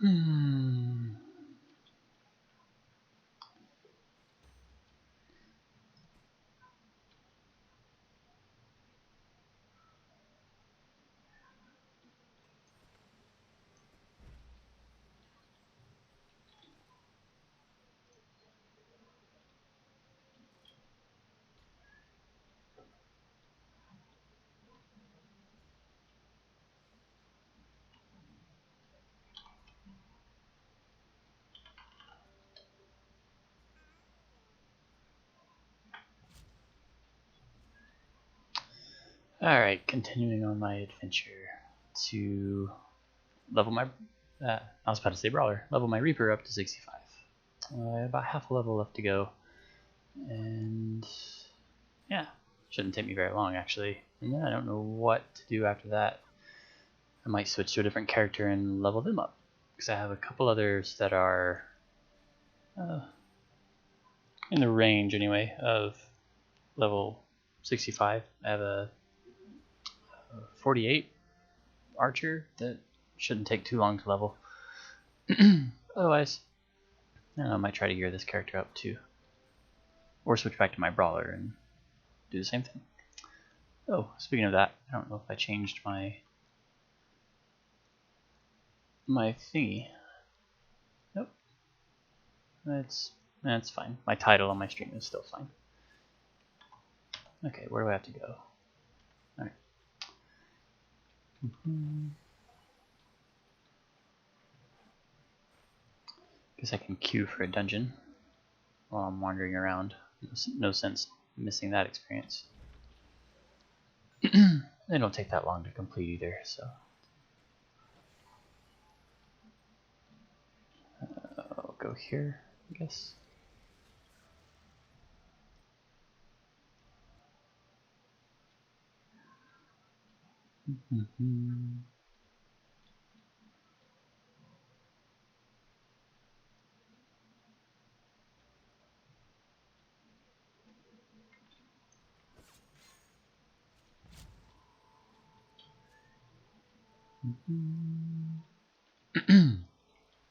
Hmm. Alright, continuing on my adventure to level my, I was about to say brawler, level my Reaper up to 65. About half a level left to go, and yeah, shouldn't take me very long actually. And then I don't know what to do after that. I might switch to a different character and level them up, because I have a couple others that are in the range anyway of level 65. I have a 48 archer that shouldn't take too long to level. Otherwise, I might try to gear this character up too, or switch back to my brawler and do the same thing. Oh, speaking of that, I don't know if I changed my thingy. Nope, that's fine. My title on my stream is still fine. Okay, where do I have to go? All right. Guess I can queue for a dungeon while I'm wandering around. No sense missing that experience. They don't take that long to complete either, so. I'll go here, I guess.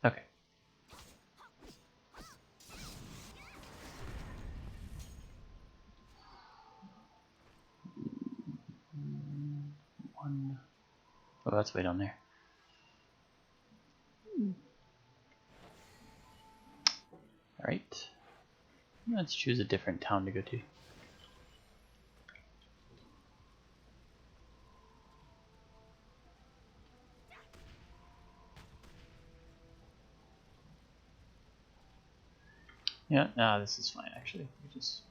Okay. One. Oh, that's way down there. Alright. Let's choose a different town to go to. Yeah, no, this is fine actually. We just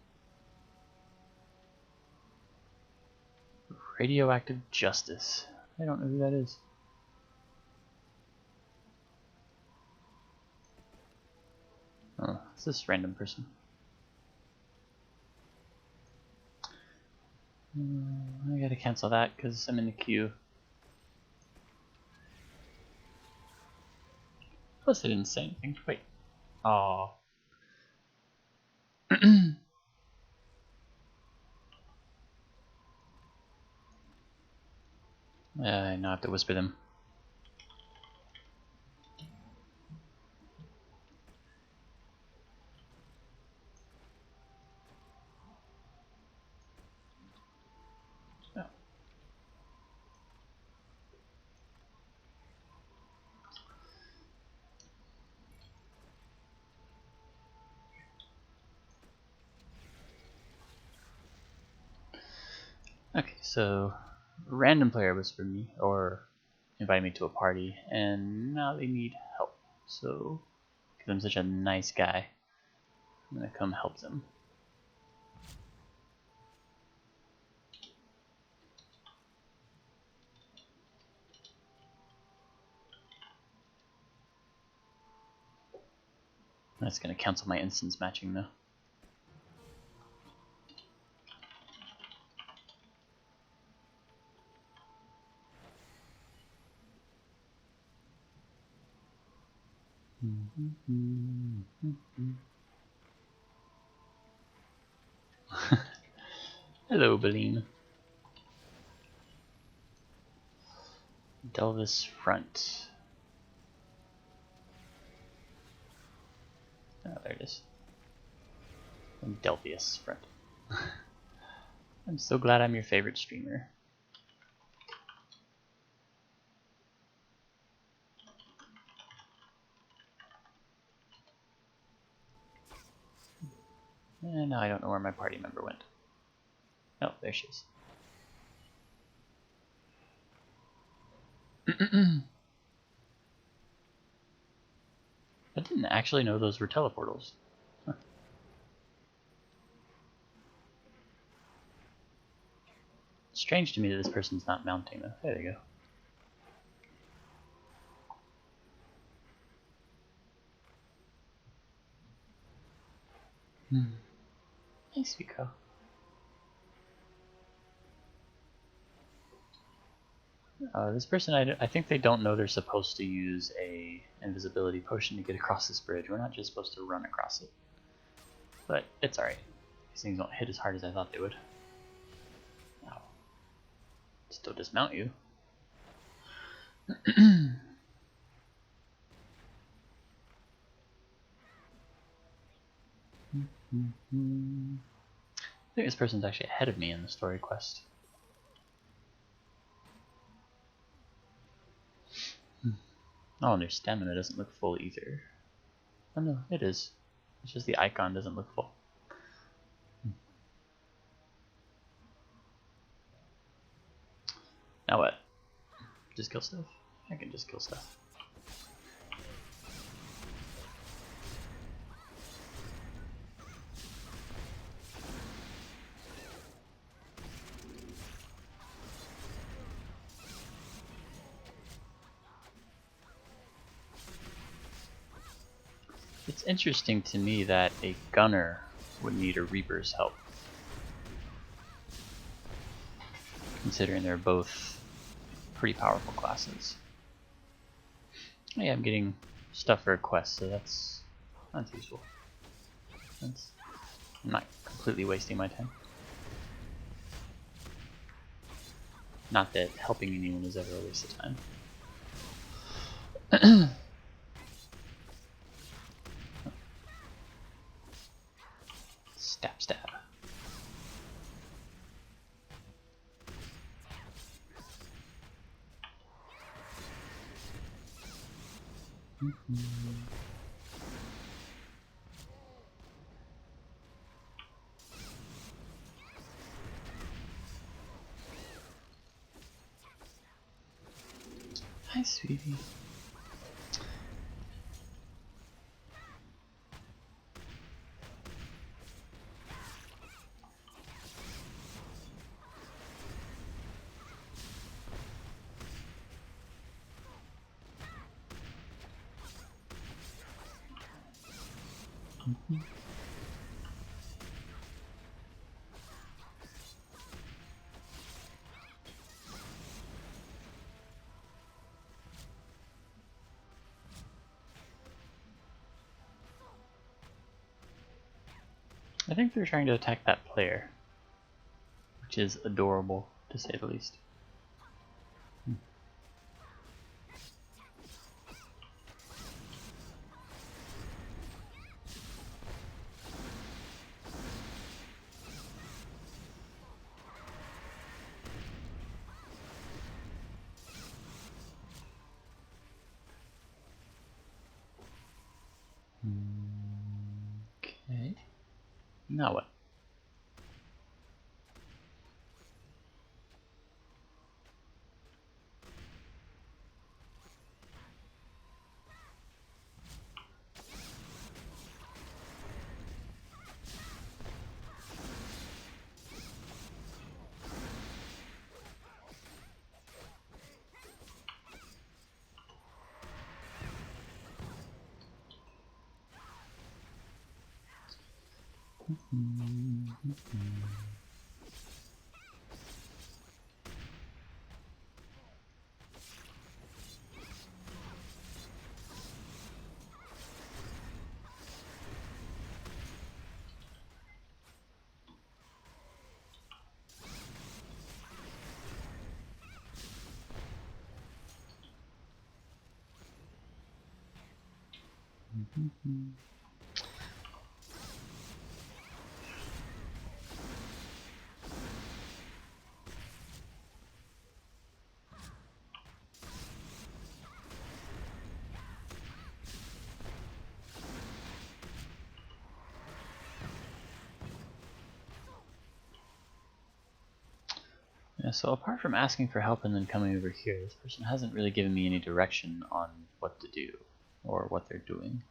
Radioactive Justice. I don't know who that is. Oh, it's this random person. I gotta cancel that because I'm in the queue. Plus, they didn't say anything. Wait. Oh. I now have to whisper them. Oh. Okay, so random player whispered me or invited me to a party, and now they need help. So, because I'm such a nice guy, I'm gonna come help them. That's gonna cancel my instance matching though. Hello, Beline. Delvis Front. Oh, there it is. Delphius, friend. I'm so glad I'm your favorite streamer. And now I don't know where my party member went. Oh, there she is. I didn't actually know those were teleportals. Huh. Strange to me that this person's not mounting though. There you go. Hey, sweet girl. This person, I think they don't know they're supposed to use a invisibility potion to get across this bridge. We're not just supposed to run across it. But it's alright. These things don't hit as hard as I thought they would. Wow. Still dismount you. I think this person's actually ahead of me in the story quest. Oh, and their stamina doesn't look full either. Oh no, it is. It's just the icon doesn't look full. Now what? Just kill stuff? I can just kill stuff. It's interesting to me that a gunner would need a Reaper's help, considering they're both pretty powerful classes. Oh yeah, I'm getting stuff for a quest, so that's useful. I'm not completely wasting my time. Not that helping anyone is ever a waste of time. Stab, stab. Hi, sweetie. I think they're trying to attack that player, which is adorable, to say the least. Okay. Now what? Yeah, so apart from asking for help and then coming over here, this person hasn't really given me any direction on what to do or what they're doing.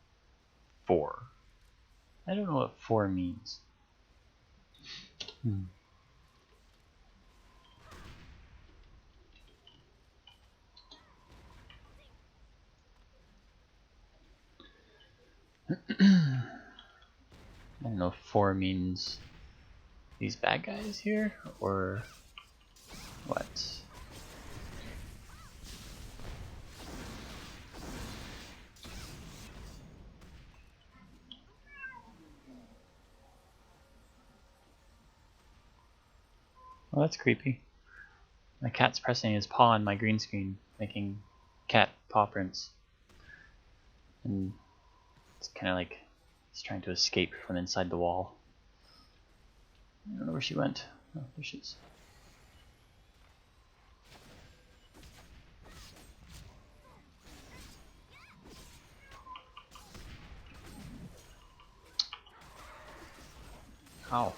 4. I don't know what 4 means. I don't know if 4 means these bad guys here or what. Well, that's creepy. My cat's pressing his paw on my green screen, making cat paw prints. And it's kind of like he's trying to escape from inside the wall. I don't know where she went. Oh, there she is. Ow.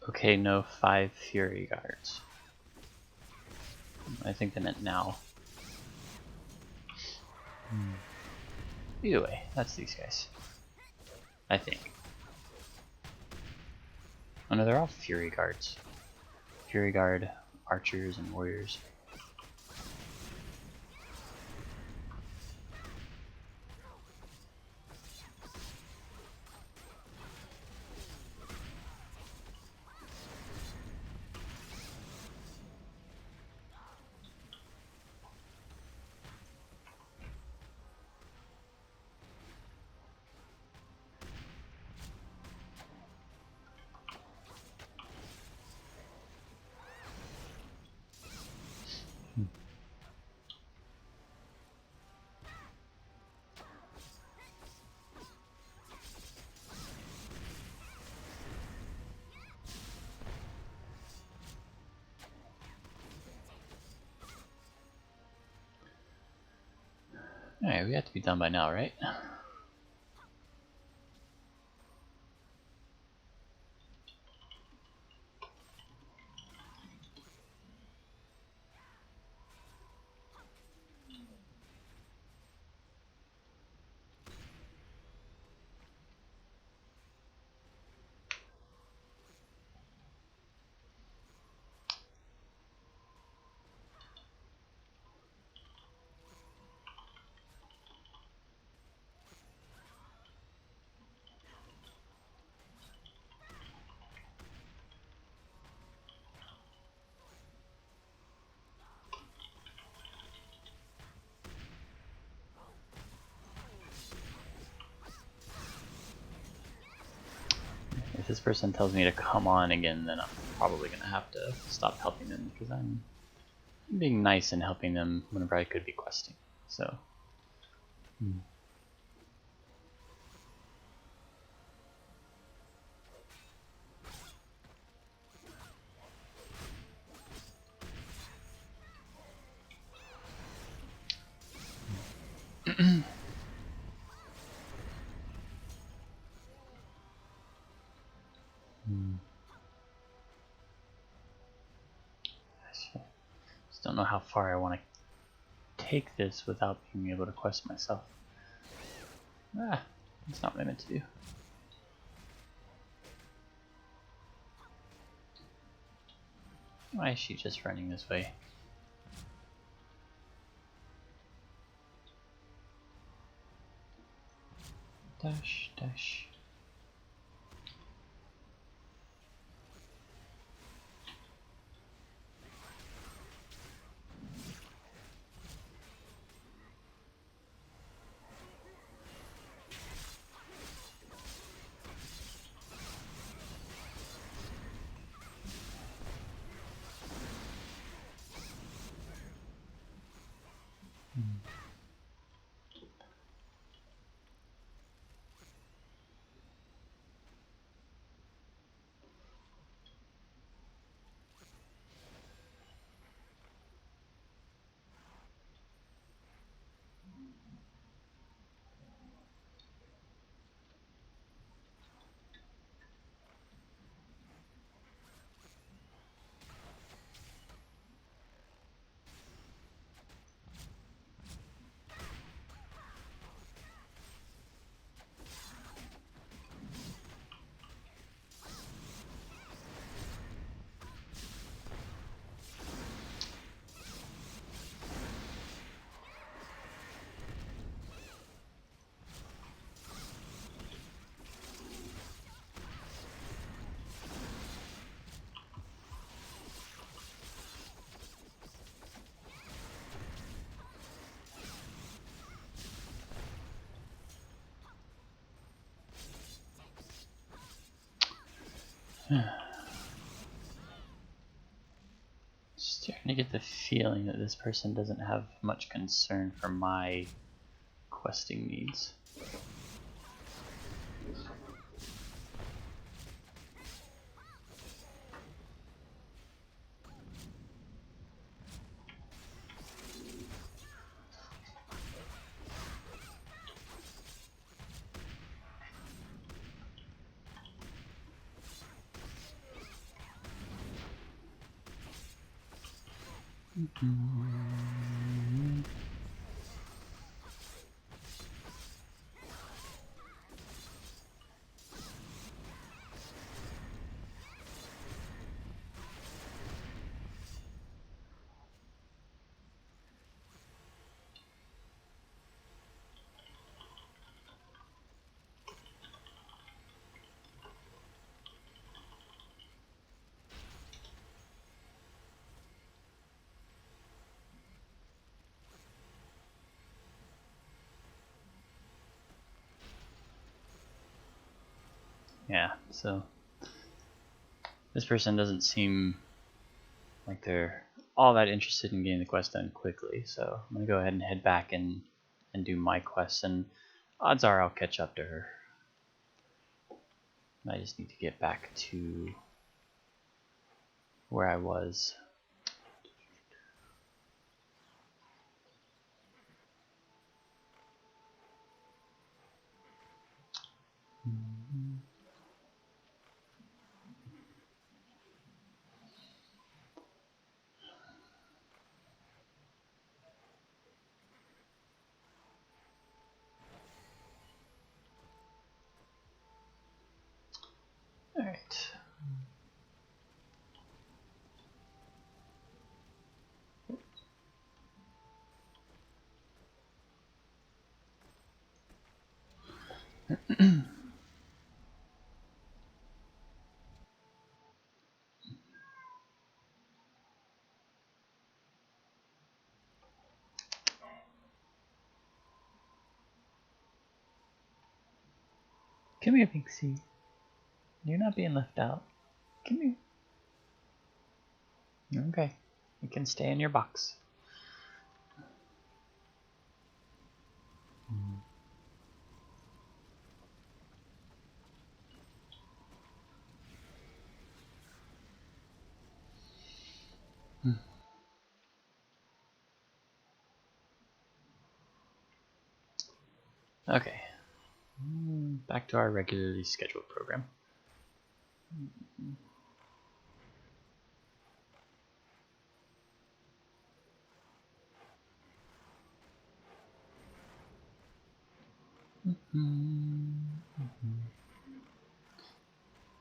Okay, no 5 Fury Guards. I think they meant now. Either way, that's these guys. I think. Oh no, they're all Fury Guards. Fury Guard, Archers, and Warriors. Alright, we have to be done by now, right? If this person tells me to come on again, then I'm probably gonna have to stop helping them because I'm being nice and helping them whenever I could be questing. So. Just don't know how far I want to take this without being able to quest myself. Ah, that's not what I meant to do. Why is she just running this way? Dash, dash. Starting to get the feeling that this person doesn't have much concern for my questing needs. Yeah, so this person doesn't seem like they're all that interested in getting the quest done quickly, so I'm gonna go ahead and head back and do my quests, and odds are I'll catch up to her. I just need to get back to where I was. All right. Come here, Pixie. You're not being left out. Come here. Okay. You can stay in your box. Okay. Back to our regularly scheduled program.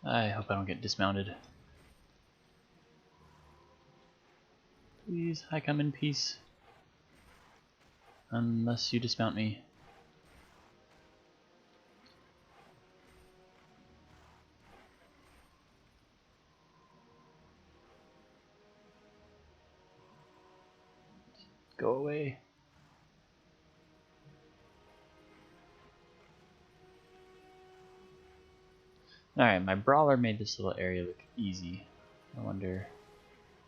I hope I don't get dismounted. Please, I come in peace. Unless you dismount me. Go away. Alright, my brawler made this little area look easy. I wonder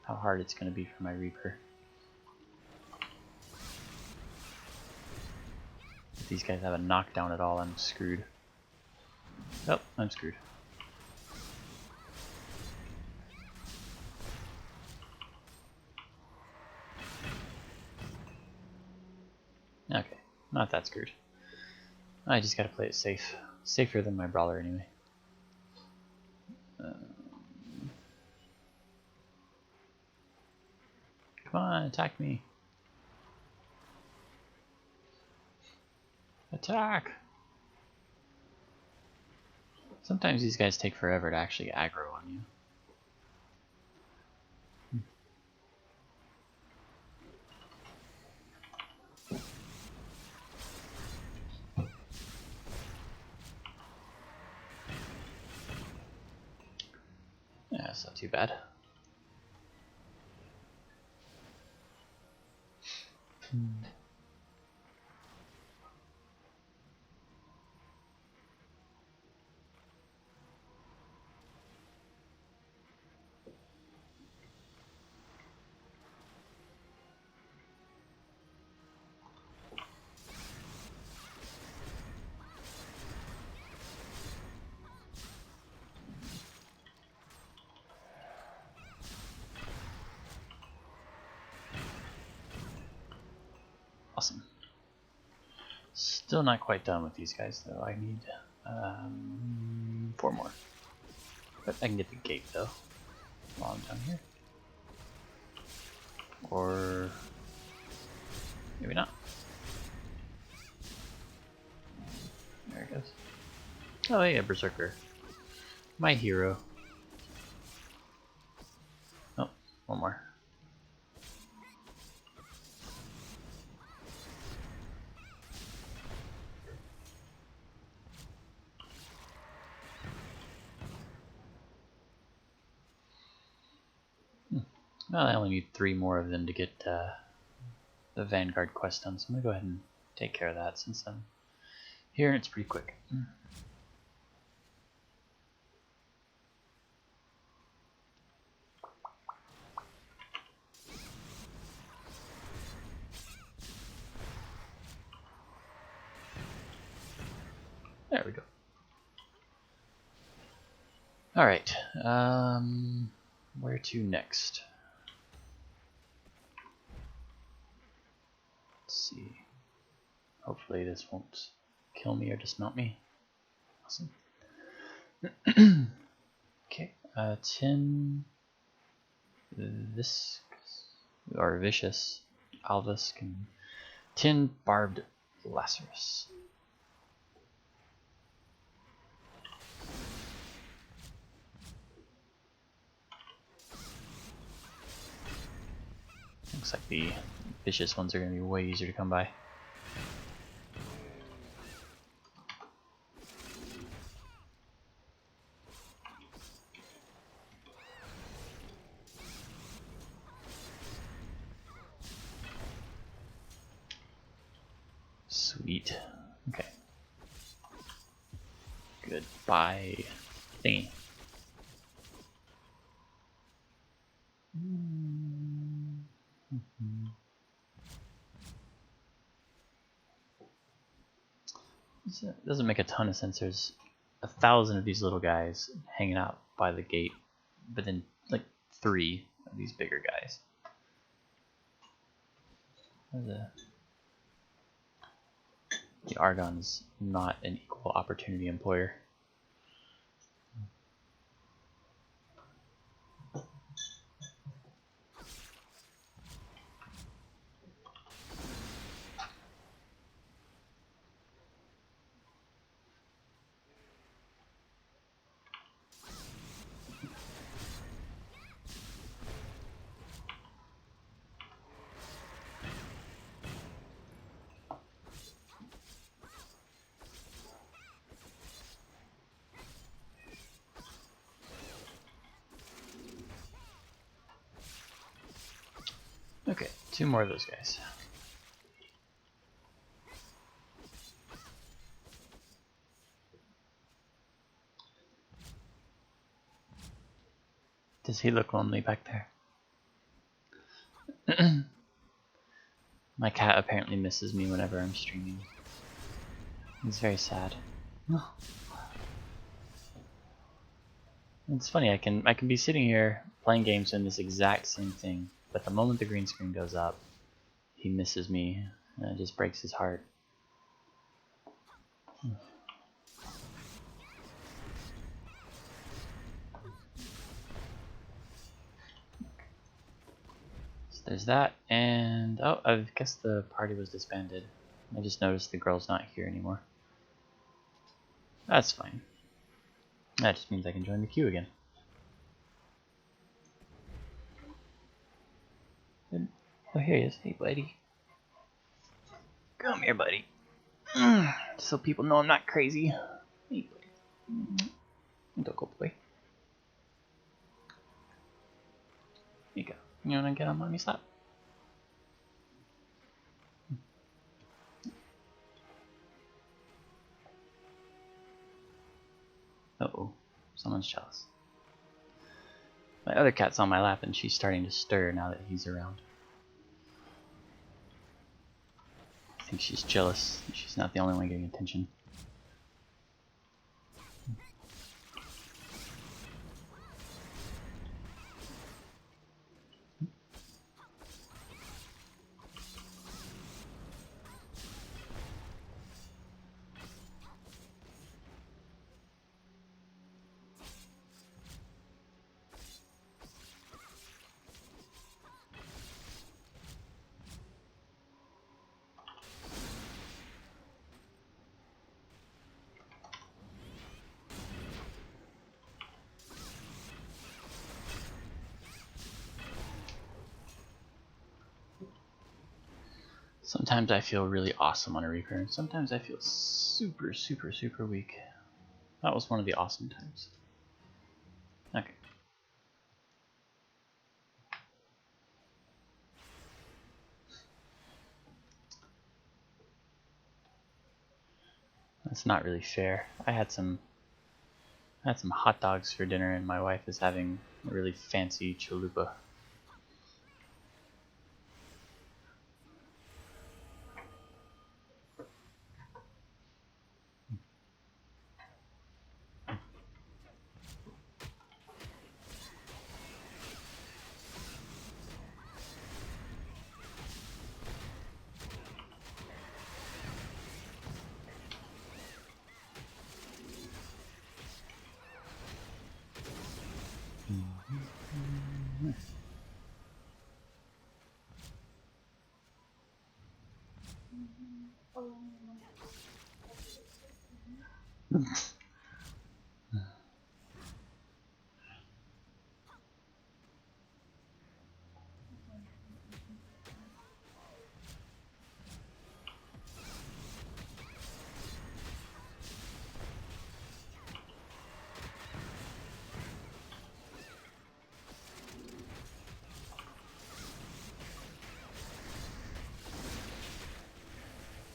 how hard it's going to be for my Reaper. If these guys have a knockdown at all, I'm screwed. Oh, I'm screwed. Okay, not that screwed. I just gotta play it safe. Safer than my brawler anyway. Come on, attack me. Attack! Sometimes these guys take forever to actually aggro on you. Yeah, that's not too bad. Awesome. Still not quite done with these guys though. I need 4 more. But I can get the gate though while I'm down here. Or maybe not. There it goes. Oh yeah, Berserker. My hero. Oh, one more. Well, I only need 3 more of them to get the Vanguard quest done, so I'm gonna go ahead and take care of that since I'm here and it's pretty quick. There we go. Alright, where to next? Let's see. Hopefully this won't kill me or dismount me. Awesome. Okay, 10 Visc or Vicious Alvisk and 10 Barbed Lazarus. Looks like the vicious ones are going to be way easier to come by. Sweet. Okay. Goodbye, thingy. It doesn't make a ton of sense. There's 1,000 of these little guys hanging out by the gate, but then like 3 of these bigger guys. The Argon's not an equal opportunity employer. Okay, 2 more of those guys. Does he look lonely back there? My cat apparently misses me whenever I'm streaming. He's very sad. It's funny, I can be sitting here playing games doing this exact same thing, but the moment the green screen goes up, he misses me, and it just breaks his heart. So there's that, and oh, I guess the party was disbanded. I just noticed the girl's not here anymore. That's fine. That just means I can join the queue again. Oh, here he is. Hey, buddy. Come here, buddy. So people know I'm not crazy. Hey, buddy. Don't go away. Here you go. You wanna get on mommy's lap? Uh-oh. Someone's jealous. My other cat's on my lap and she's starting to stir now that he's around. I think she's jealous. She's not the only one getting attention. Sometimes I feel really awesome on a Reaper, and sometimes I feel super, super, super weak. That was one of the awesome times. Okay. That's not really fair. I had some hot dogs for dinner, and my wife is having a really fancy chalupa.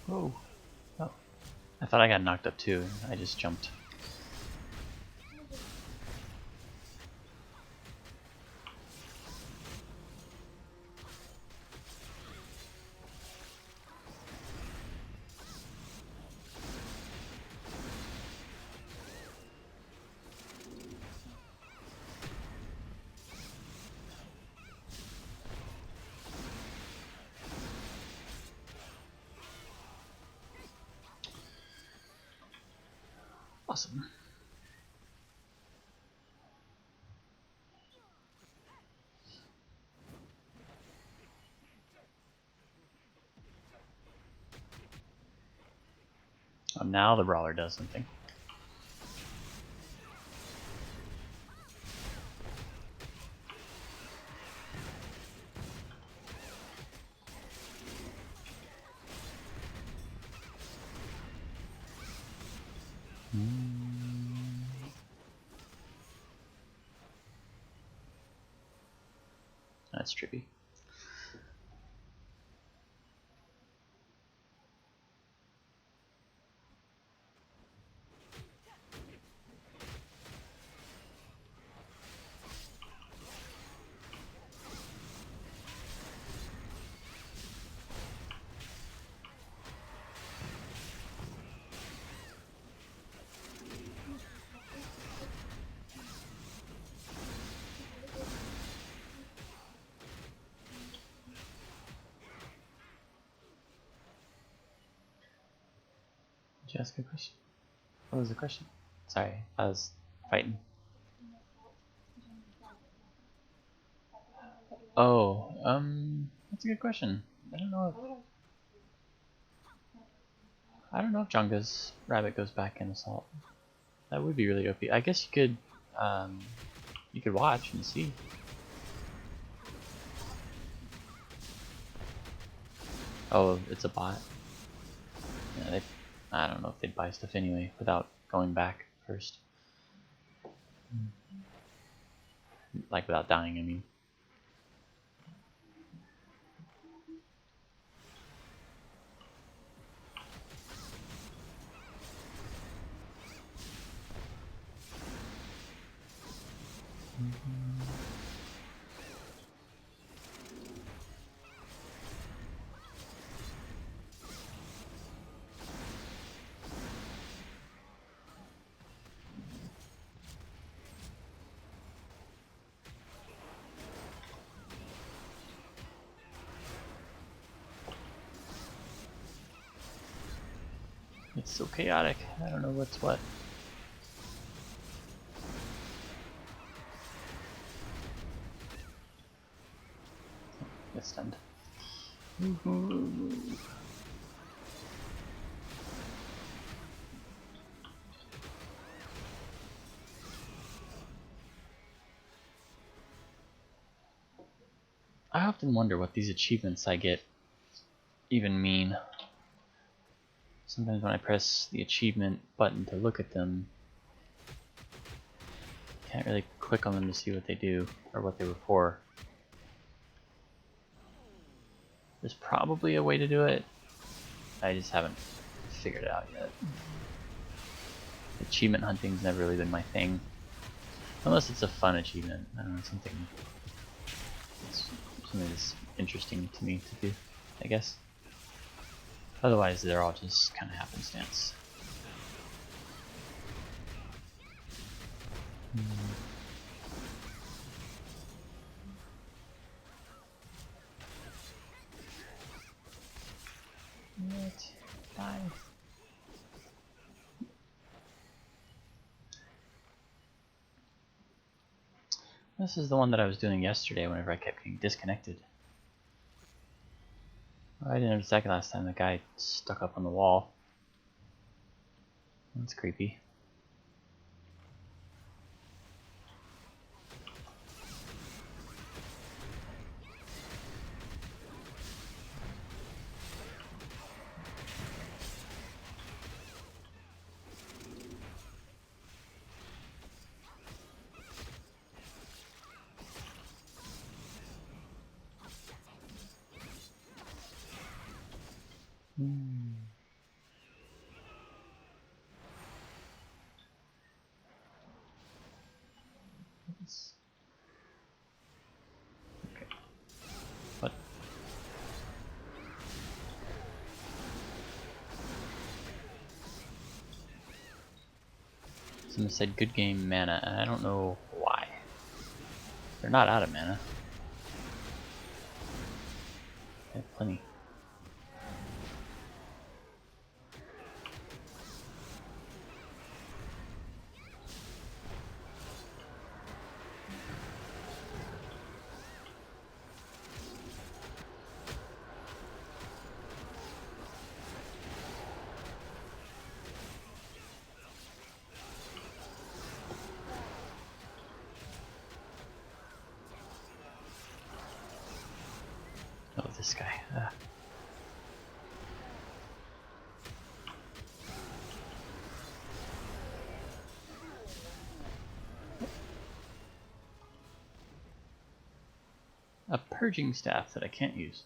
Whoa. Oh. I thought I got knocked up too. I just jumped. Awesome. Oh, now the brawler does something. That's trippy. Did you ask a question? What was the question? Sorry, I was fighting. Oh, that's a good question. I don't know if Junga's rabbit goes back in Assault. That would be really OP. I guess you could watch and see. Oh, it's a bot. Yeah, I don't know if they'd buy stuff anyway without going back first. Like without dying, I mean. It's so chaotic. I don't know what's what. Get stunned. I often wonder what these achievements I get even mean. Sometimes when I press the achievement button to look at them, I can't really click on them to see what they do or what they were for. There's probably a way to do it. I just haven't figured it out yet. Achievement hunting's never really been my thing. Unless it's a fun achievement. I don't know, something that's interesting to me to do, I guess. Otherwise, they're all just kind of happenstance. What? Die. This is the one that I was doing yesterday whenever I kept getting disconnected. I didn't have a second last time. The guy stuck up on the wall. That's creepy. Okay. What? Someone said good game mana, and I don't know why. They're not out of mana. They have plenty. Oh, this guy. A purging staff that I can't use.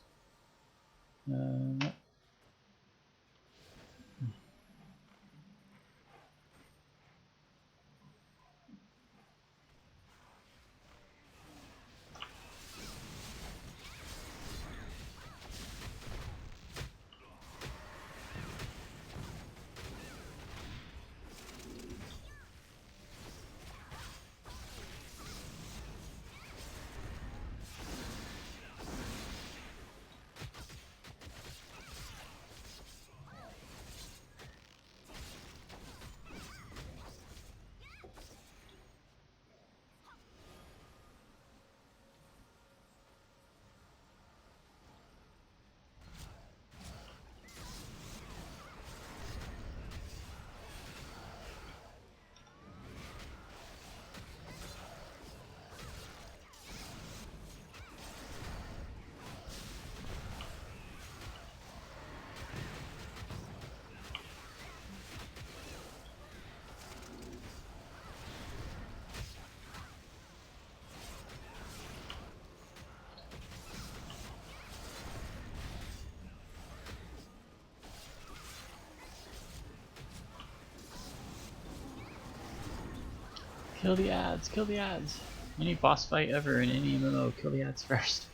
Kill the ads, kill the ads. Any boss fight ever in any MMO, kill the ads first.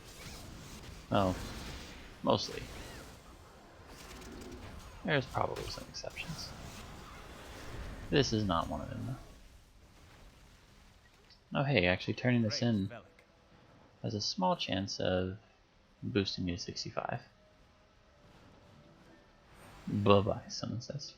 Well, mostly. There's probably some exceptions. This is not one of them, though. Oh hey, actually turning this in has a small chance of boosting me to 65. Bye-bye, someone says.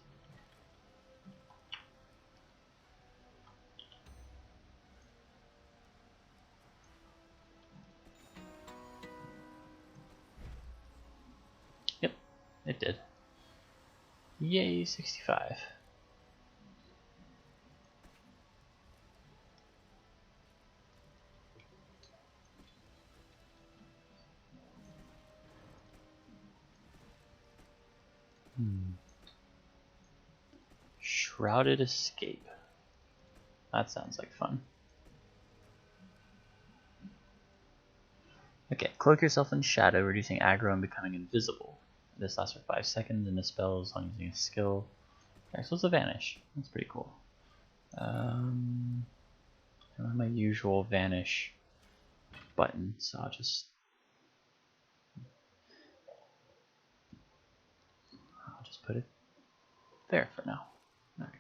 Yep, it did. Yay, 65. Shrouded Escape. That sounds like fun. Okay, cloak yourself in shadow, reducing aggro and becoming invisible. This lasts for 5 seconds and dispels on using a skill. Okay, so it's a vanish. That's pretty cool. I don't have my usual vanish button, so I'll just put it there for now. Alright.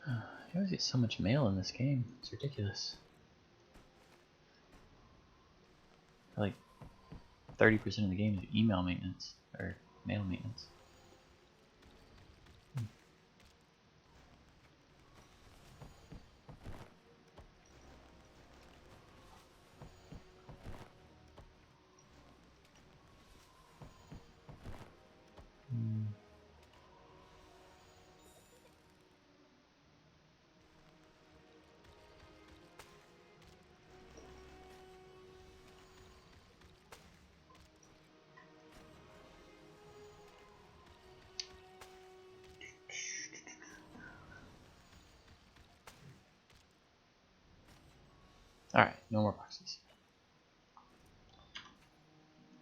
You always get so much mail in this game. It's ridiculous. Like 30% of the game is email maintenance or mail maintenance. Alright, no more boxes.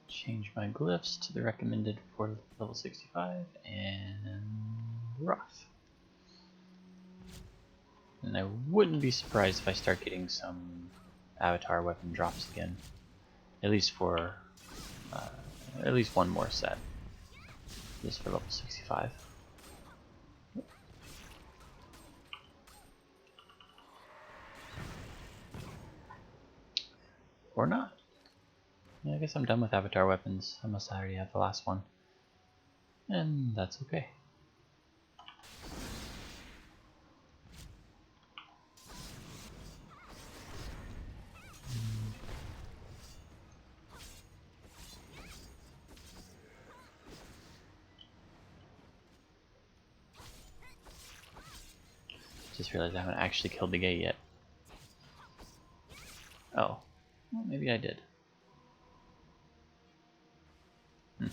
Change my glyphs to the recommended for level 65 and rough. And I wouldn't be surprised if I start getting some avatar weapon drops again. At least for at least one more set. Just for level 65. Or not. Yeah, I guess I'm done with avatar weapons. I must already have the last one. And that's okay. Just realized I haven't actually killed the gate yet. Oh. Well, maybe I did. Alright,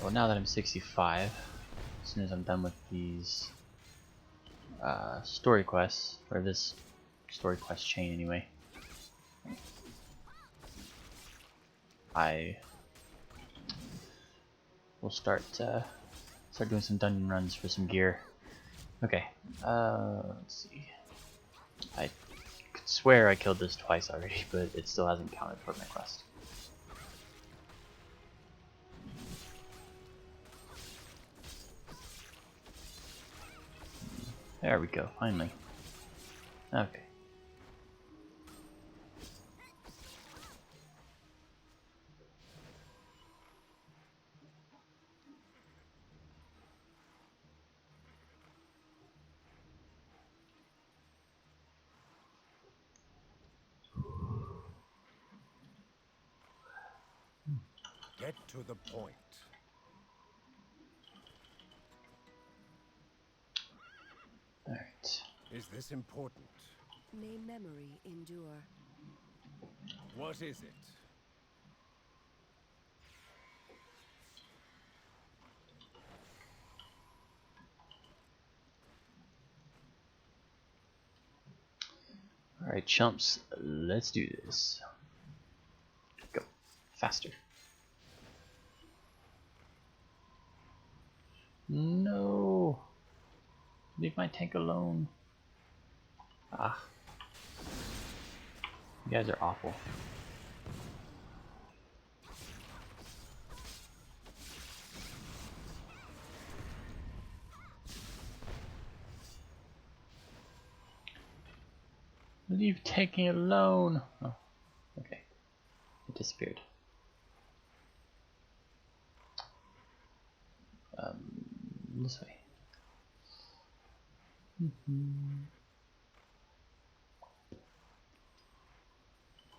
well now that I'm 65, as soon as I'm done with these story quests, or this story quest chain anyway, I will start doing some dungeon runs for some gear. Okay, let's see. I could swear I killed this twice already, but it still hasn't counted for my quest. There we go, finally. Okay. Get to the point. Alright. Is this important? May memory endure. What is it? Alright, chumps, let's do this. Go. Faster. No! Leave my tank alone. Ah. You guys are awful. Leave tanking alone! Oh, okay. It disappeared. This way.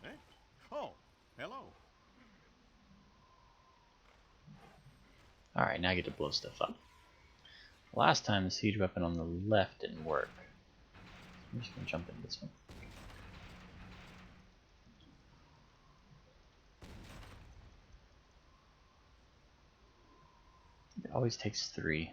Eh? Oh, hello. Alright, now I get to blow stuff up. Last time the siege weapon on the left didn't work. I'm just gonna jump into this one. It always takes 3.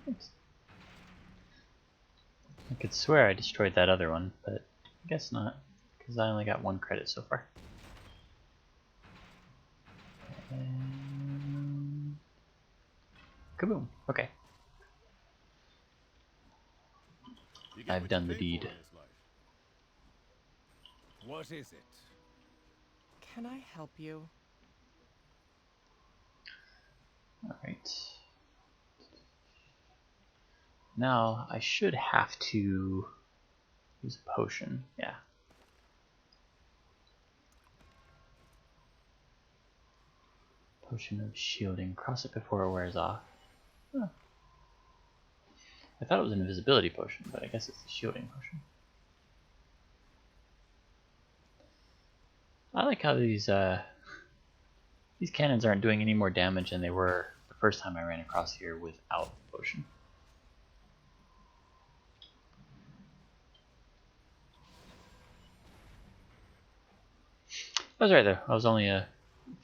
Oops. I could swear I destroyed that other one, but I guess not, because I only got 1 credit so far. And kaboom! Okay. You get I've what done you the pay deed. for in this life. What is it? Can I help you? Alright. Now I should have to use a potion. Yeah. Potion of shielding. Cross it before it wears off. Huh. I thought it was an invisibility potion, but I guess it's a shielding potion. I like how these cannons aren't doing any more damage than they were the first time I ran across here without the potion. I was right though. I was only a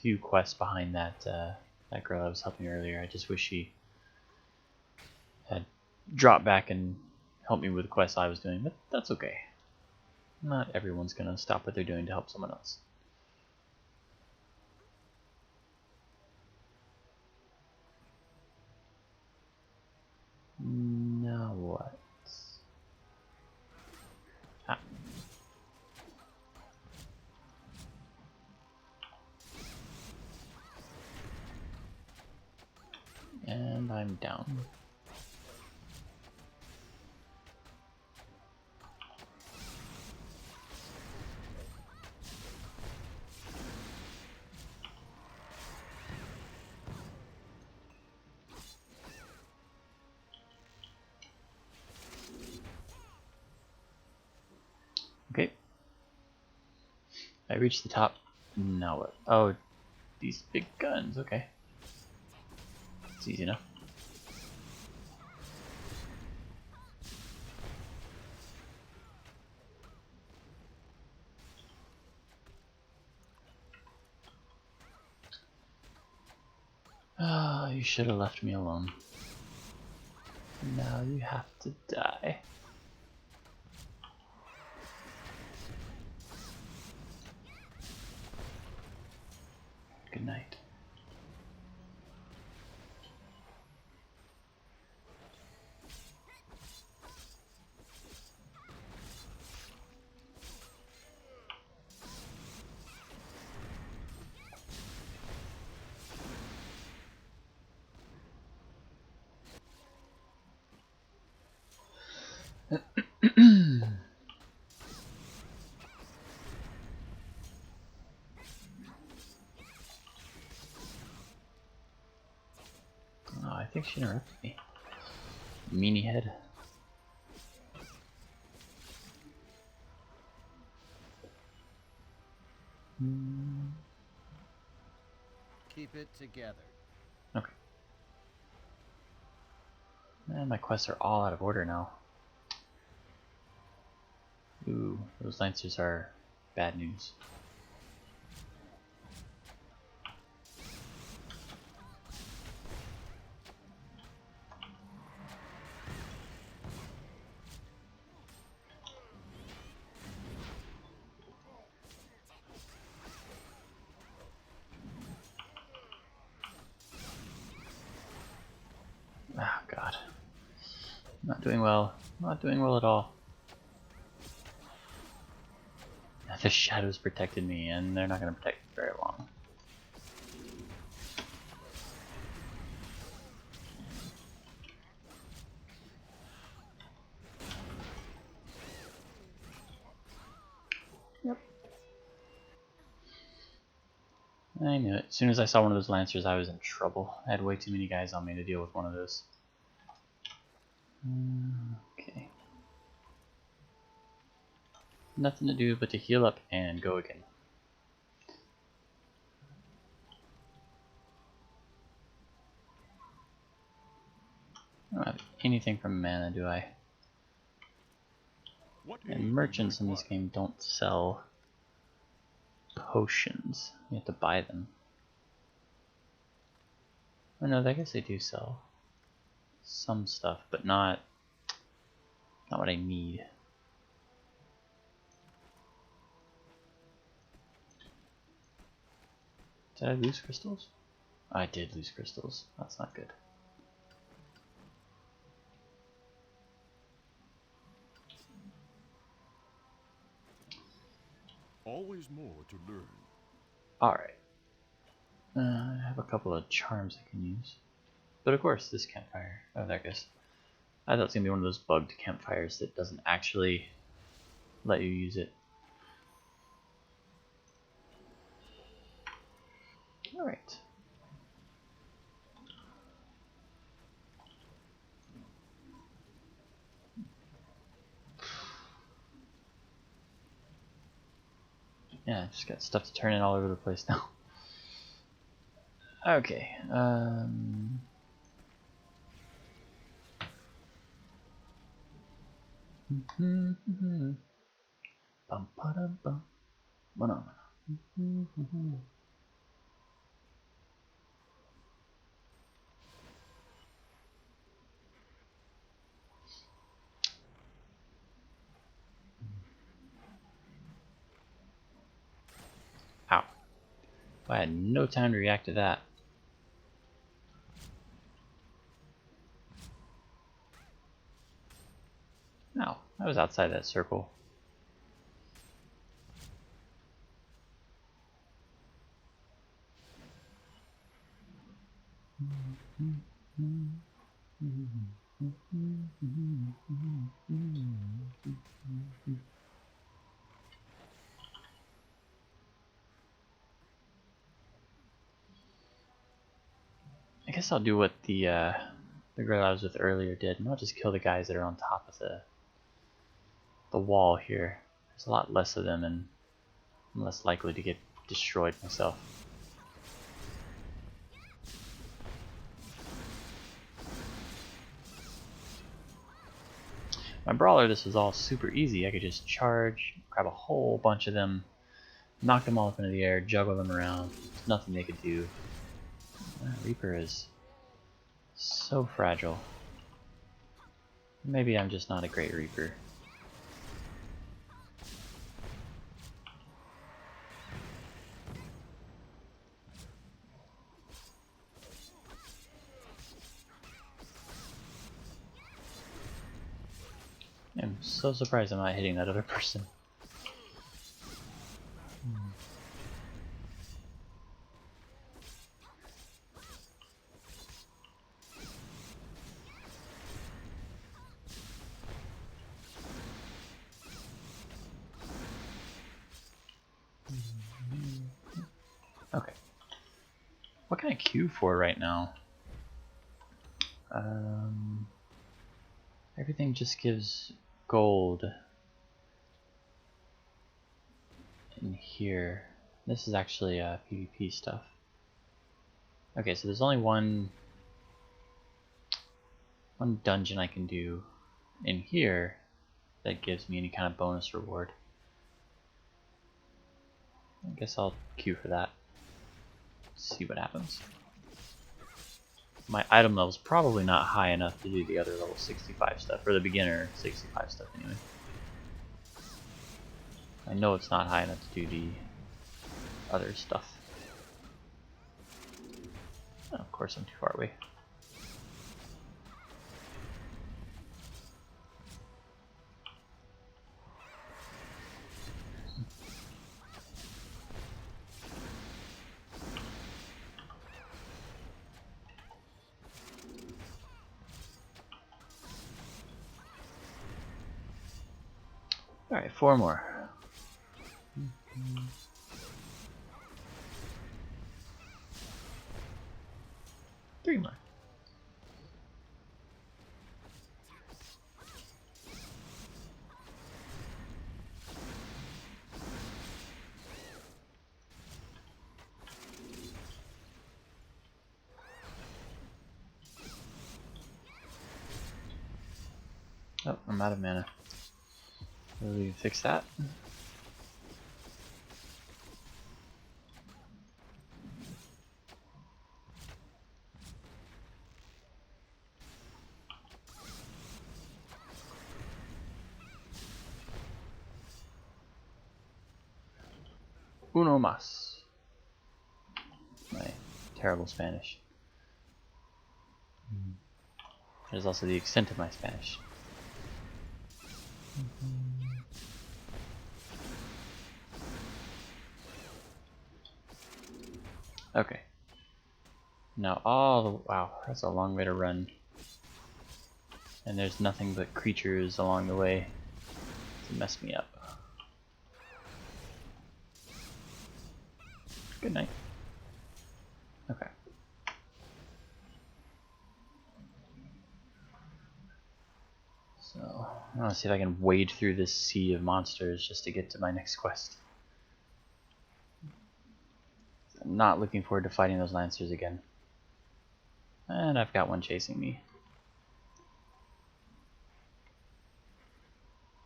few quests behind that that girl I was helping earlier. I just wish she had dropped back and helped me with the quest I was doing, but that's okay. Not everyone's gonna stop what they're doing to help someone else. Now what? Ah. And I'm down. Okay. I reached the top. Now what? Oh, these big guns. Okay. It's easy enough. Ah, you should have left me alone. Now you have to die. Good night. Oh, I think she interrupted me. Meanie head. Keep it together. Okay. And my quests are all out of order now. Ooh, those lancers are bad news. Oh god. Not doing well. Not doing well at all. The shadows protected me, and they're not going to protect me very long. Yep. I knew it. As soon as I saw one of those Lancers, I was in trouble. I had way too many guys on me to deal with one of those. Okay. Nothing to do but to heal up and go again. I don't have anything from mana, do I? What aid And do you merchants in this require? game don't sell potions. You have to buy them. Oh no, I guess they do sell some stuff, but not what I need. Did I lose crystals? I did lose crystals. That's not good. Always more to learn. Alright. I have a couple of charms I can use. But of course, this campfire. Oh, there it goes. I thought it was going to be one of those bugged campfires that doesn't actually let you use it. Alright. Yeah, I just got stuff to turn in all over the place now. Okay, bum ba dum bum. Ba-dum. Ow. I had no time to react to that. No, I was outside that circle. I guess I'll do what the girl I was with earlier did, and I'll just kill the guys that are on top of the wall here. There's a lot less of them, and I'm less likely to get destroyed myself. My brawler, this was all super easy. I could just charge, grab a whole bunch of them, knock them all up into the air, juggle them around. There's nothing they could do. That Reaper is so fragile. Maybe I'm just not a great Reaper. I'm so surprised I'm not hitting that other person. Okay. What can I queue for right now? Everything just gives gold in here. This is actually PvP stuff. Okay, so there's only one dungeon I can do in here that gives me any kind of bonus reward. I guess I'll queue for that. See what happens. My item level's probably not high enough to do the other level 65 stuff, or the beginner 65 stuff anyway. I know it's not high enough to do the other stuff. Oh, of course I'm too far away. Alright, 4 more. 3 more. Oh, I'm out of mana. Will we fix that? Uno más. My terrible Spanish. That is also the extent of my Spanish. Okay. Now all the... Wow, that's a long way to run. And there's nothing but creatures along the way to mess me up. Good night. Okay. So, I want to see if I can wade through this sea of monsters just to get to my next quest. I'm not looking forward to fighting those Lancers again. And I've got one chasing me.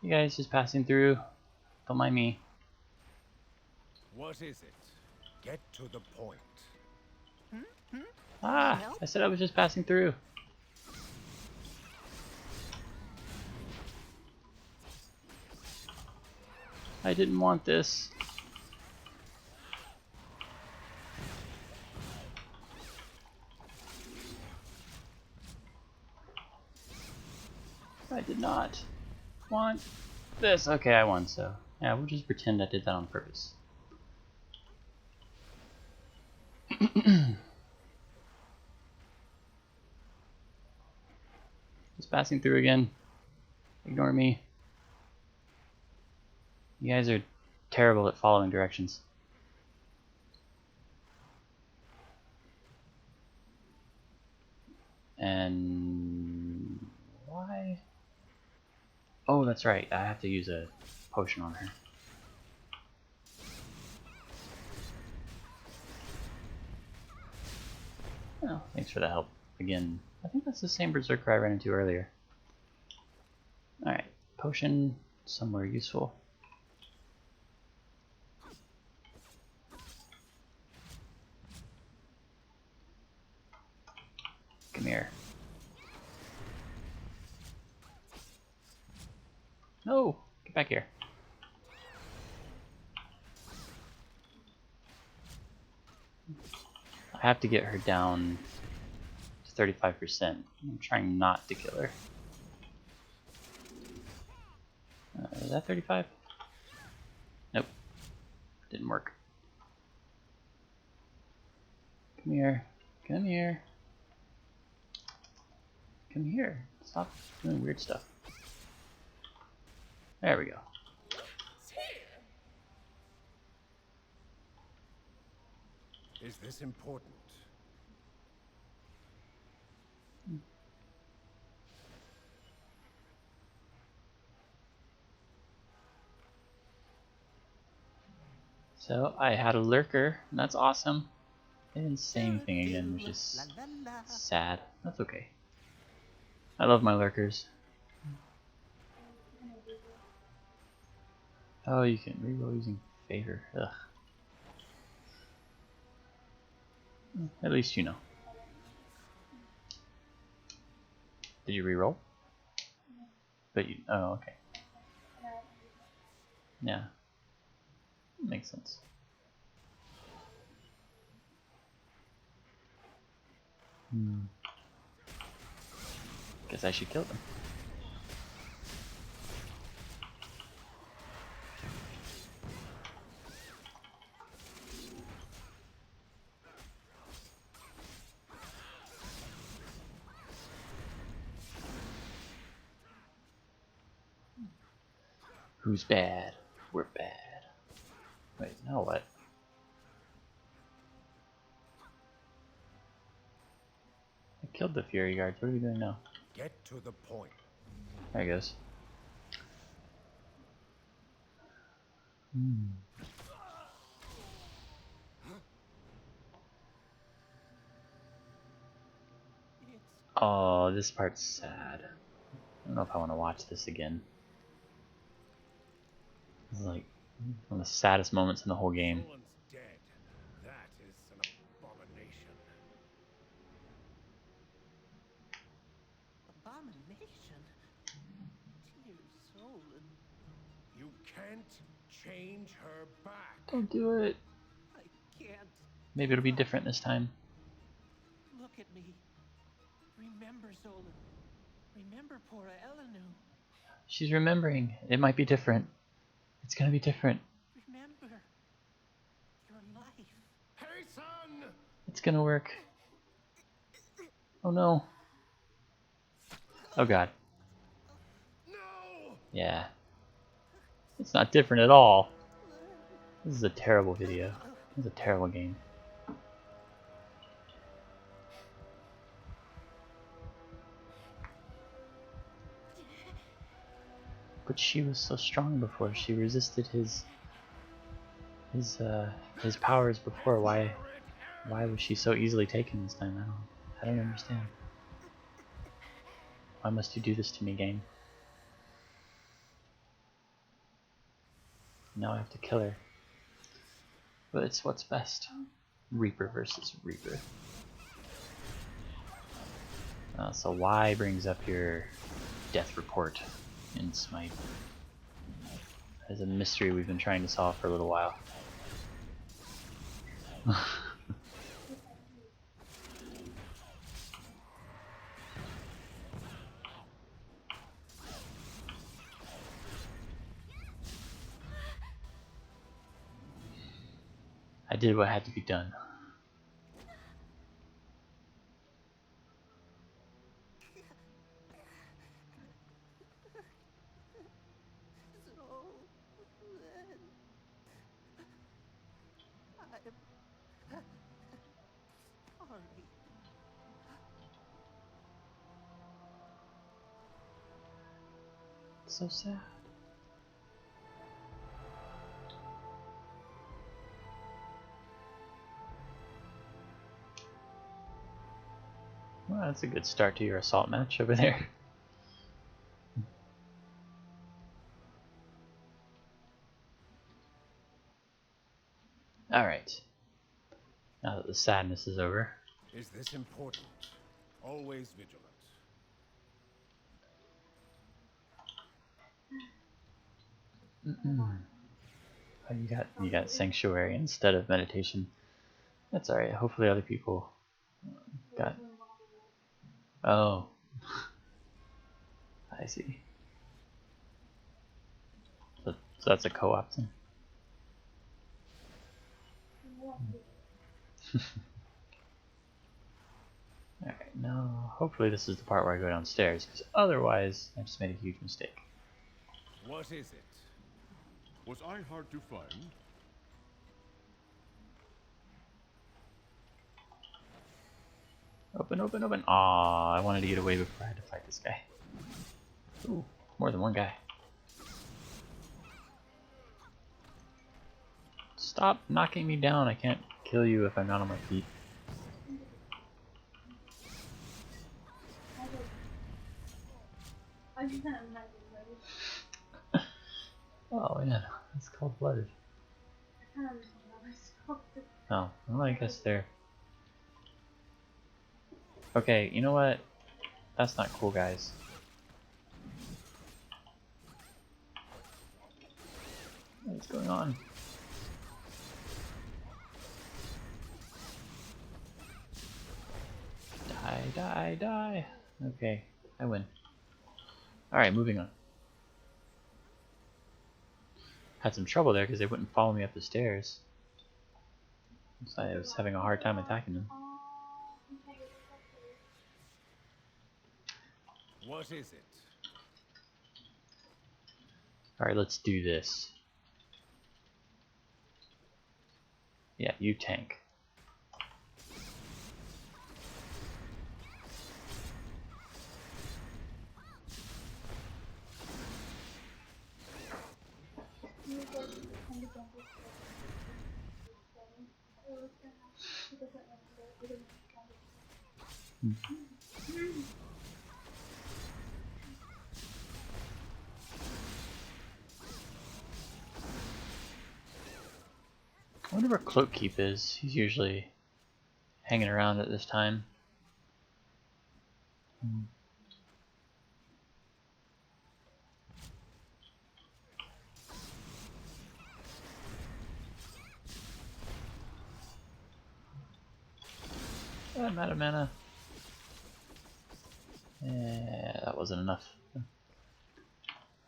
You guys just passing through. Don't mind me. What is it? Get to the point. Ah! I said I was just passing through. I didn't want this. I did not want this. Okay, I won, so yeah, we'll just pretend I did that on purpose. Just passing through again. Ignore me. You guys are terrible at following directions. And why? Oh, that's right. I have to use a potion on her. Oh, thanks for the help. Again, I think that's the same berserker I ran into earlier. Alright, potion somewhere useful. Come here. No! Get back here. I have to get her down to 35%. I'm trying not to kill her. Is that 35? Nope. Didn't work. Come here. Come here. Come here. Stop doing weird stuff. There we go. Is this important? So I had a lurker, and that's awesome. They didn't say anything again, which is sad. That's okay. I love my lurkers. Oh, you can reroll using favor. Ugh. At least you know. Did you reroll? But you. Oh, okay. Yeah. Makes sense. Guess I should kill them. Who's bad? We're bad. Wait, now what? killed the Fury Guards. What are we doing now? Get to the point. There he goes. Hmm. Oh, this part's sad. I don't know if I want to watch this again. This is like one of the saddest moments in the whole game. Zolan's dead. That is an abomination. Abomination? Dear Zolan, You can't change her back. Don't do it. I can't. Maybe it'll be different this time. Look at me. Remember, Zolan. Remember poor Elenu. She's remembering. It might be different. It's gonna be different. Remember your life. Hey, son! It's gonna work. Oh no. Oh god. No! Yeah. It's not different at all. This is a terrible video. This is a terrible game. But she was so strong before. She resisted his powers before. Why was she so easily taken this time? I don't understand. Why must you do this to me, game? Now I have to kill her. But it's what's best. Reaper versus Reaper. So Y brings up your death report in Smite. That is a mystery we've been trying to solve for a little while. I did what had to be done. Zolan. I'm sorry. So sad. Well, that's a good start to your assault match over there. Alright. Now that the sadness is over. Is this important? Always vigilant. Oh, you got Sanctuary instead of Meditation. That's alright. Hopefully other people got... Oh. I see. So that's a co-op thing. Alright, now hopefully this is the part where I go downstairs, because otherwise I just made a huge mistake. What is it? Was I hard to find? Open, open, open. Aw, I wanted to get away before I had to fight this guy. Ooh, more than one guy. Stop knocking me down. I can't kill you if I'm not on my feet. Oh man, that's cold-blooded. Oh, well I guess they're... Okay, you know what? That's not cool, guys. What's going on? Die, die, die. Okay, I win. Alright, moving on. Had some trouble there because they wouldn't follow me up the stairs. So I was having a hard time attacking them. What is it? Alright, let's do this. Yeah, you tank. I wonder where Cloak Keep is. He's usually hanging around at this time. I'm out of mana. Yeah, that wasn't enough.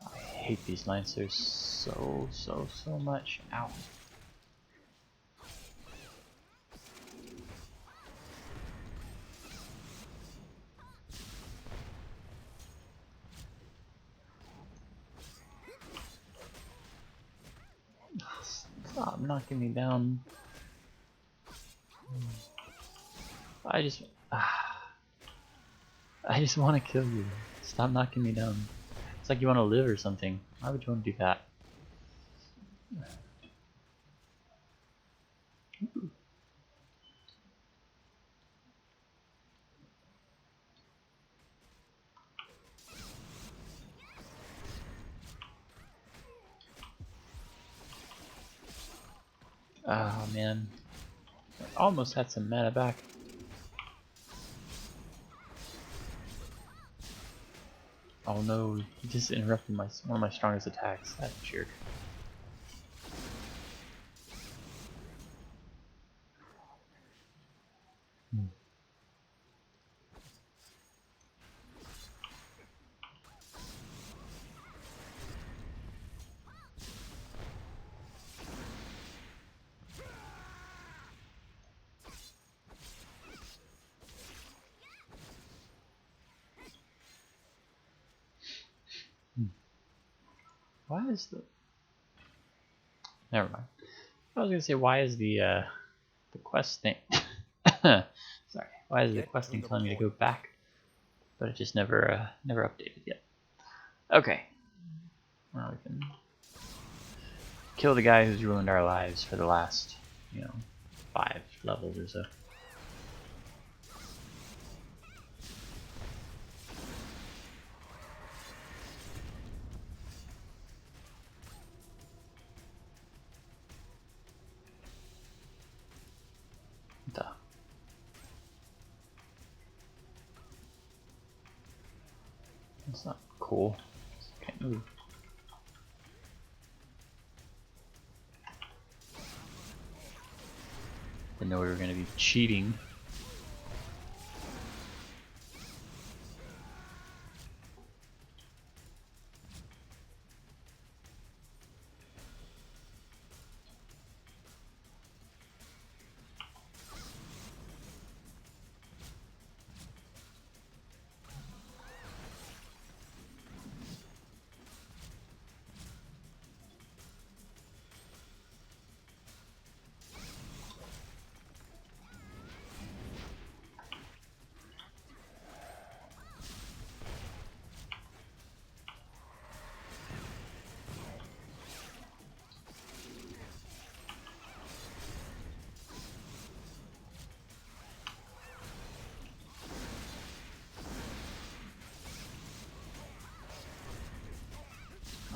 I hate these Lancers so much. Ow. Stop knocking me down. I just want to kill you. Stop knocking me down. It's like you want to live or something. Why would you want to do that? Oh man. I almost had some mana back. Oh no, he just interrupted one of my strongest attacks. That jerk. Why is the... Never mind. I was gonna say, why is the quest thing... Sorry. Why is the quest thing telling me to go back? But it just never updated yet. Okay. Well, we can kill the guy who's ruined our lives for the last, 5 levels or so. Duh. That's not cool. Can't move. Didn't know we were going to be cheating.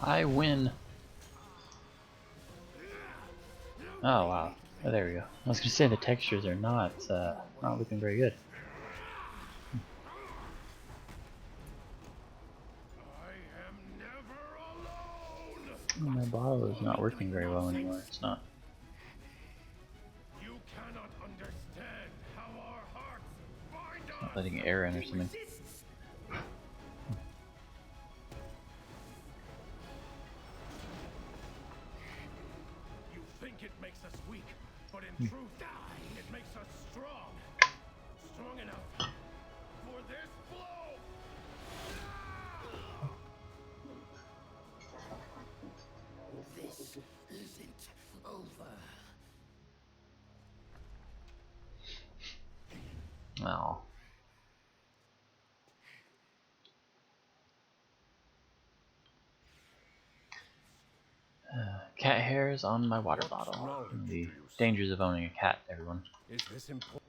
I win. Oh wow. Oh, there we go. I was gonna say the textures are not looking very good. My bottle is not working very well anymore. It's not. You cannot understand how our hearts bind us. Not letting air in or something. You think it makes us weak, but in truth, it makes us strong. Strong enough for this blow. This isn't over. Well. Cat hairs on my water What bottle. knowledge The do you seek? dangers of owning a cat, everyone. Is this important?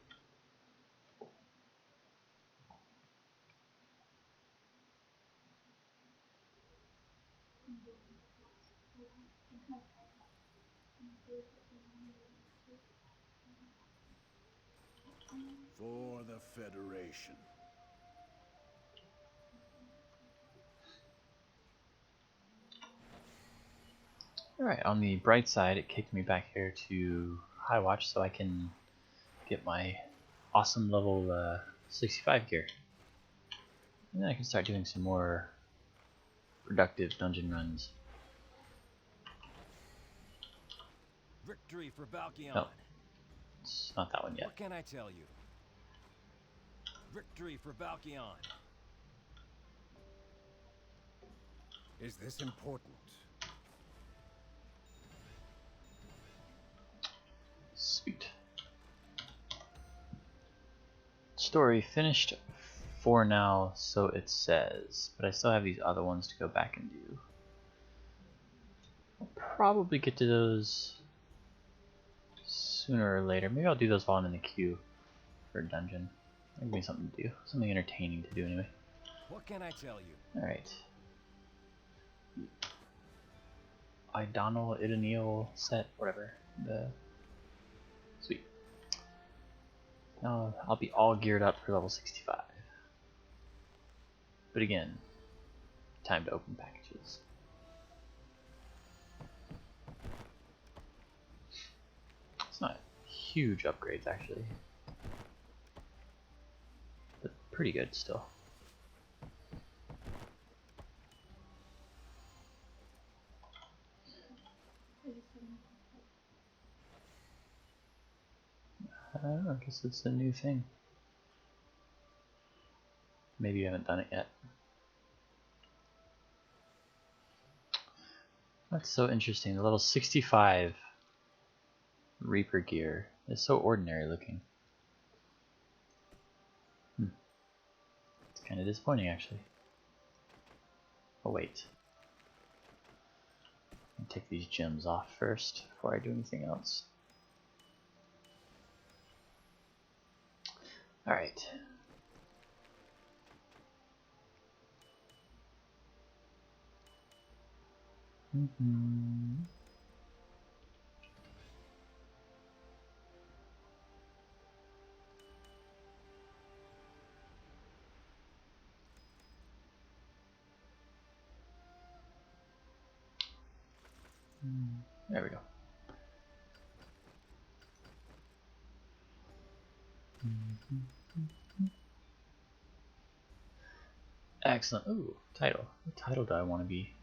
For the Federation. Alright, on the bright side, it kicked me back here to High Watch so I can get my awesome level 65 gear. And then I can start doing some more productive dungeon runs. Victory for Valkion. No, it's not that one yet. What can I tell you? Victory for Valkion. Is this important? Sweet. Story finished for now, so it says, but I still have these other ones to go back and do. I'll probably get to those sooner or later. Maybe I'll do those while I'm in the queue for a dungeon. That'll give me something to do, something entertaining to do anyway. What can I tell you? Alright. Idonal, Idoneal set, whatever. Sweet. Now I'll be all geared up for level 65. But again, time to open packages. It's not huge upgrades actually, but pretty good still. I don't know, I guess it's a new thing. Maybe you haven't done it yet. That's so interesting. The level 65 Reaper gear is so ordinary looking. It's kind of disappointing actually. Oh wait. I'll take these gems off first before I do anything else. Alright. There we go. Excellent. Ooh, title. What title do I want to be?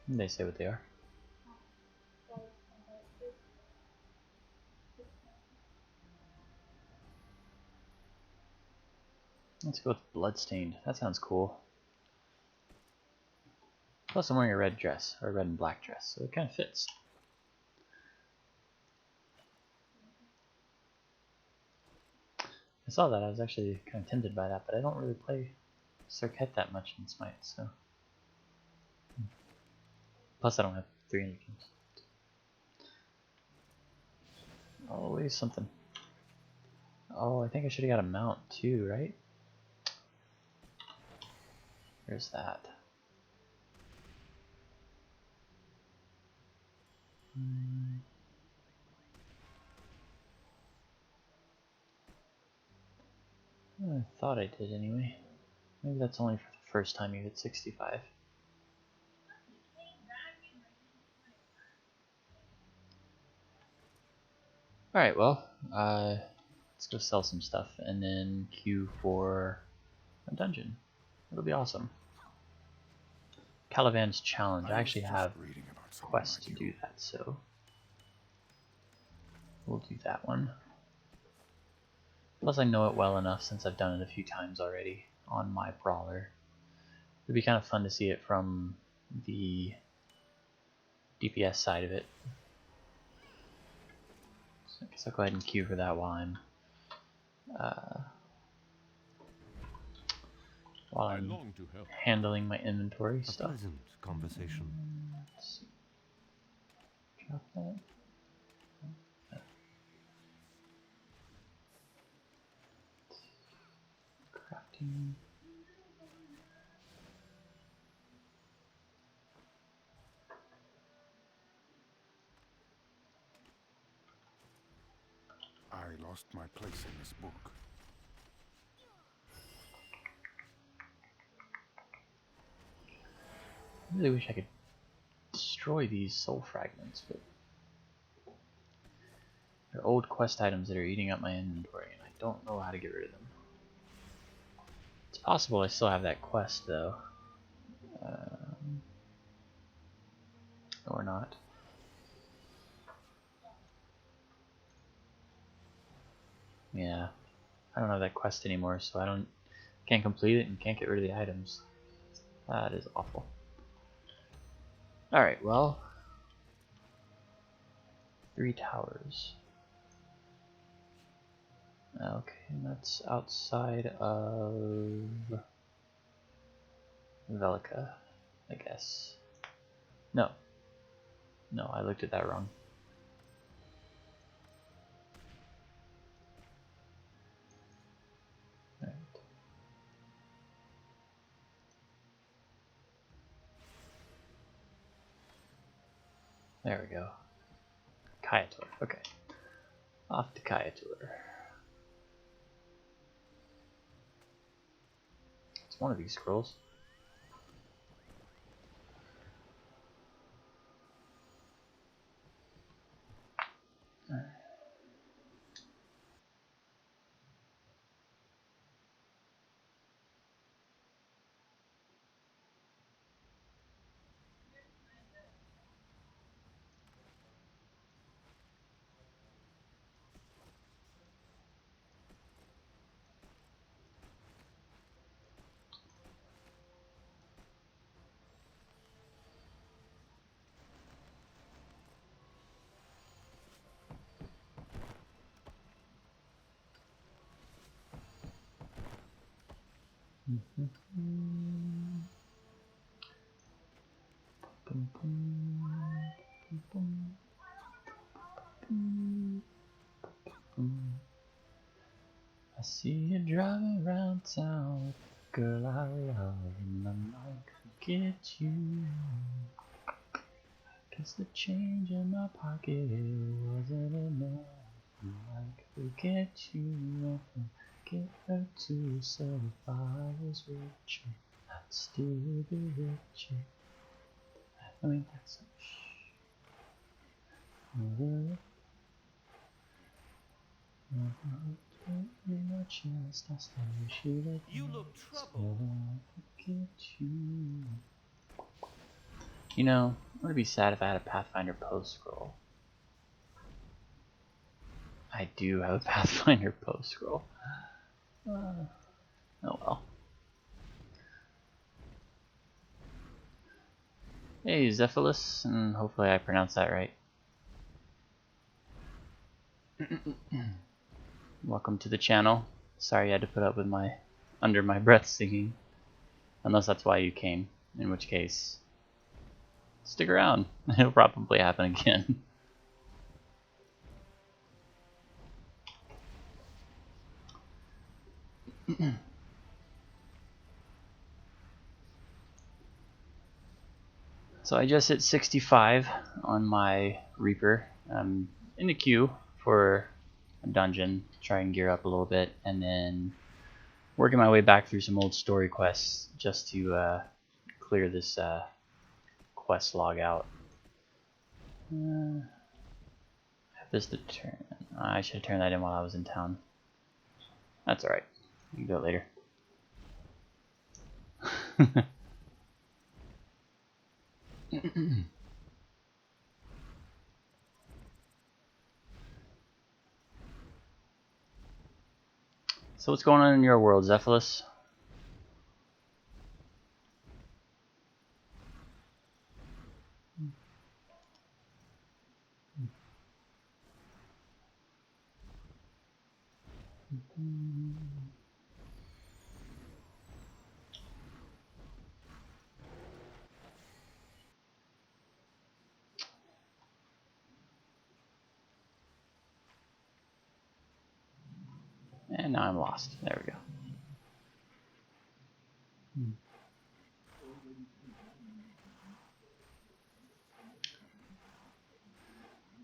They say what they are. Let's go with Bloodstained. That sounds cool. Plus I'm wearing a red dress, or a red and black dress, so it kind of fits. I saw that, I was actually kind of tempted by that, but I don't really play Serket that much in Smite, so... Plus I don't have 300 gems. Always something. Oh, I think I should have got a mount too, right? There's that. I thought I did anyway. Maybe that's only for the first time you hit 65. Alright, well, let's go sell some stuff and then queue for a dungeon. It'll be awesome. Calivan's Challenge. I actually have quests to do that, so we'll do that one. Plus I know it well enough since I've done it a few times already on my brawler. It'd be kind of fun to see it from the DPS side of it. So I guess I'll go ahead and queue for that while I'm while I I'm long to help. handling my inventory A stuff. pleasant conversation. Let's see. Drop that. Crafting. I lost my place in this book. I really wish I could destroy these soul fragments, but they're old quest items that are eating up my inventory, and I don't know how to get rid of them. It's possible I still have that quest, though. Or not. Yeah, I don't have that quest anymore, so can't complete it and can't get rid of the items. That is awful. Alright, well, 3 towers. Okay, that's outside of Velica, I guess. No, I looked at that wrong. Right. There we go. Kayator. Okay. Off to Kayator. It's one of these scrolls. I see you driving around town with a girl I love, and I might forget you. Guess the change in my pocket wasn't enough. I might forget you, get her too. So if I was richer, I'd still be richer. I mean, that's You look troubled. You know, I would be sad if I had a Pathfinder post scroll. I do have a Pathfinder post scroll. Oh well. Hey, Zephyllus, and hopefully I pronounced that right. Welcome to the channel. Sorry I had to put up with my under my breath singing. Unless that's why you came, in which case, stick around. It'll probably happen again. So I just hit 65 on my Reaper. I'm in the queue for a dungeon, try and gear up a little bit, and then working my way back through some old story quests just to clear this quest log out. I have this to turn. I should have turned that in while I was in town. That's alright. We can do it later. So what's going on in your world, Zephyllus? And now I'm lost. There we go.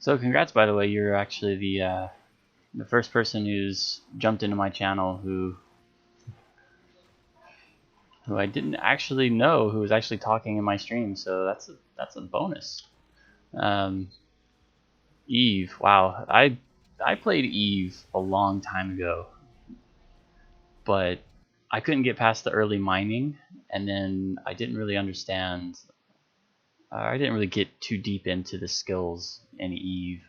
So congrats, by the way. You're actually the first person who's jumped into my channel who I didn't actually know who was actually talking in my stream. So that's a bonus. Eve. Wow. I played Eve a long time ago, but I couldn't get past the early mining, and then I didn't really understand. I didn't really get too deep into the skills in Eve,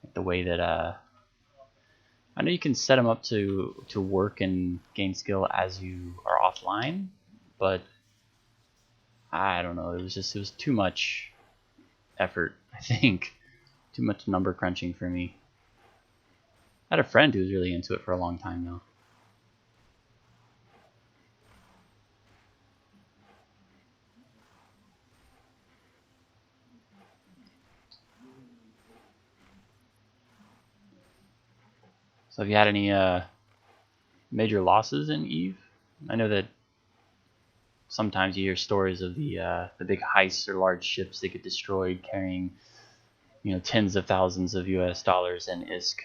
like the way that I know you can set them up to work and gain skill as you are offline, but I don't know. It was too much effort. I think too much number crunching for me. I had a friend who was really into it for a long time though. So have you had any major losses in Eve? I know that sometimes you hear stories of the big heists or large ships that get destroyed carrying, you know, tens of thousands of US dollars in ISK.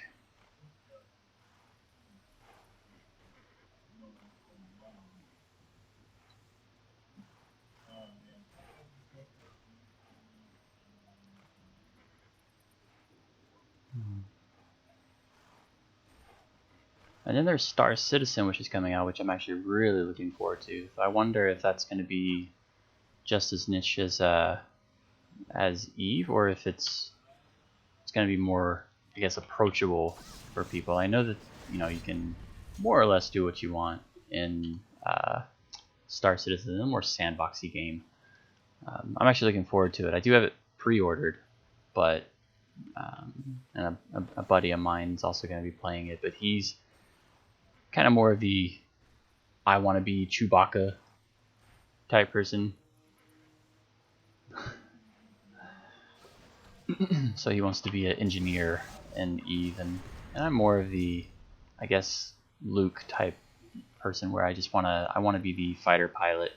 And then there's Star Citizen, which is coming out, which I'm actually really looking forward to. I wonder if that's going to be just as niche as Eve, or if it's going to be more, I guess, approachable for people. I know that, you know, you can more or less do what you want in Star Citizen, a more sandboxy game. I'm actually looking forward to it. I do have it pre-ordered, but and a buddy of mine is also going to be playing it, but he's kind of more of the I want to be Chewbacca type person. So he wants to be an engineer in Eve, and I'm more of the, I guess, Luke type person where I just I want to be the fighter pilot.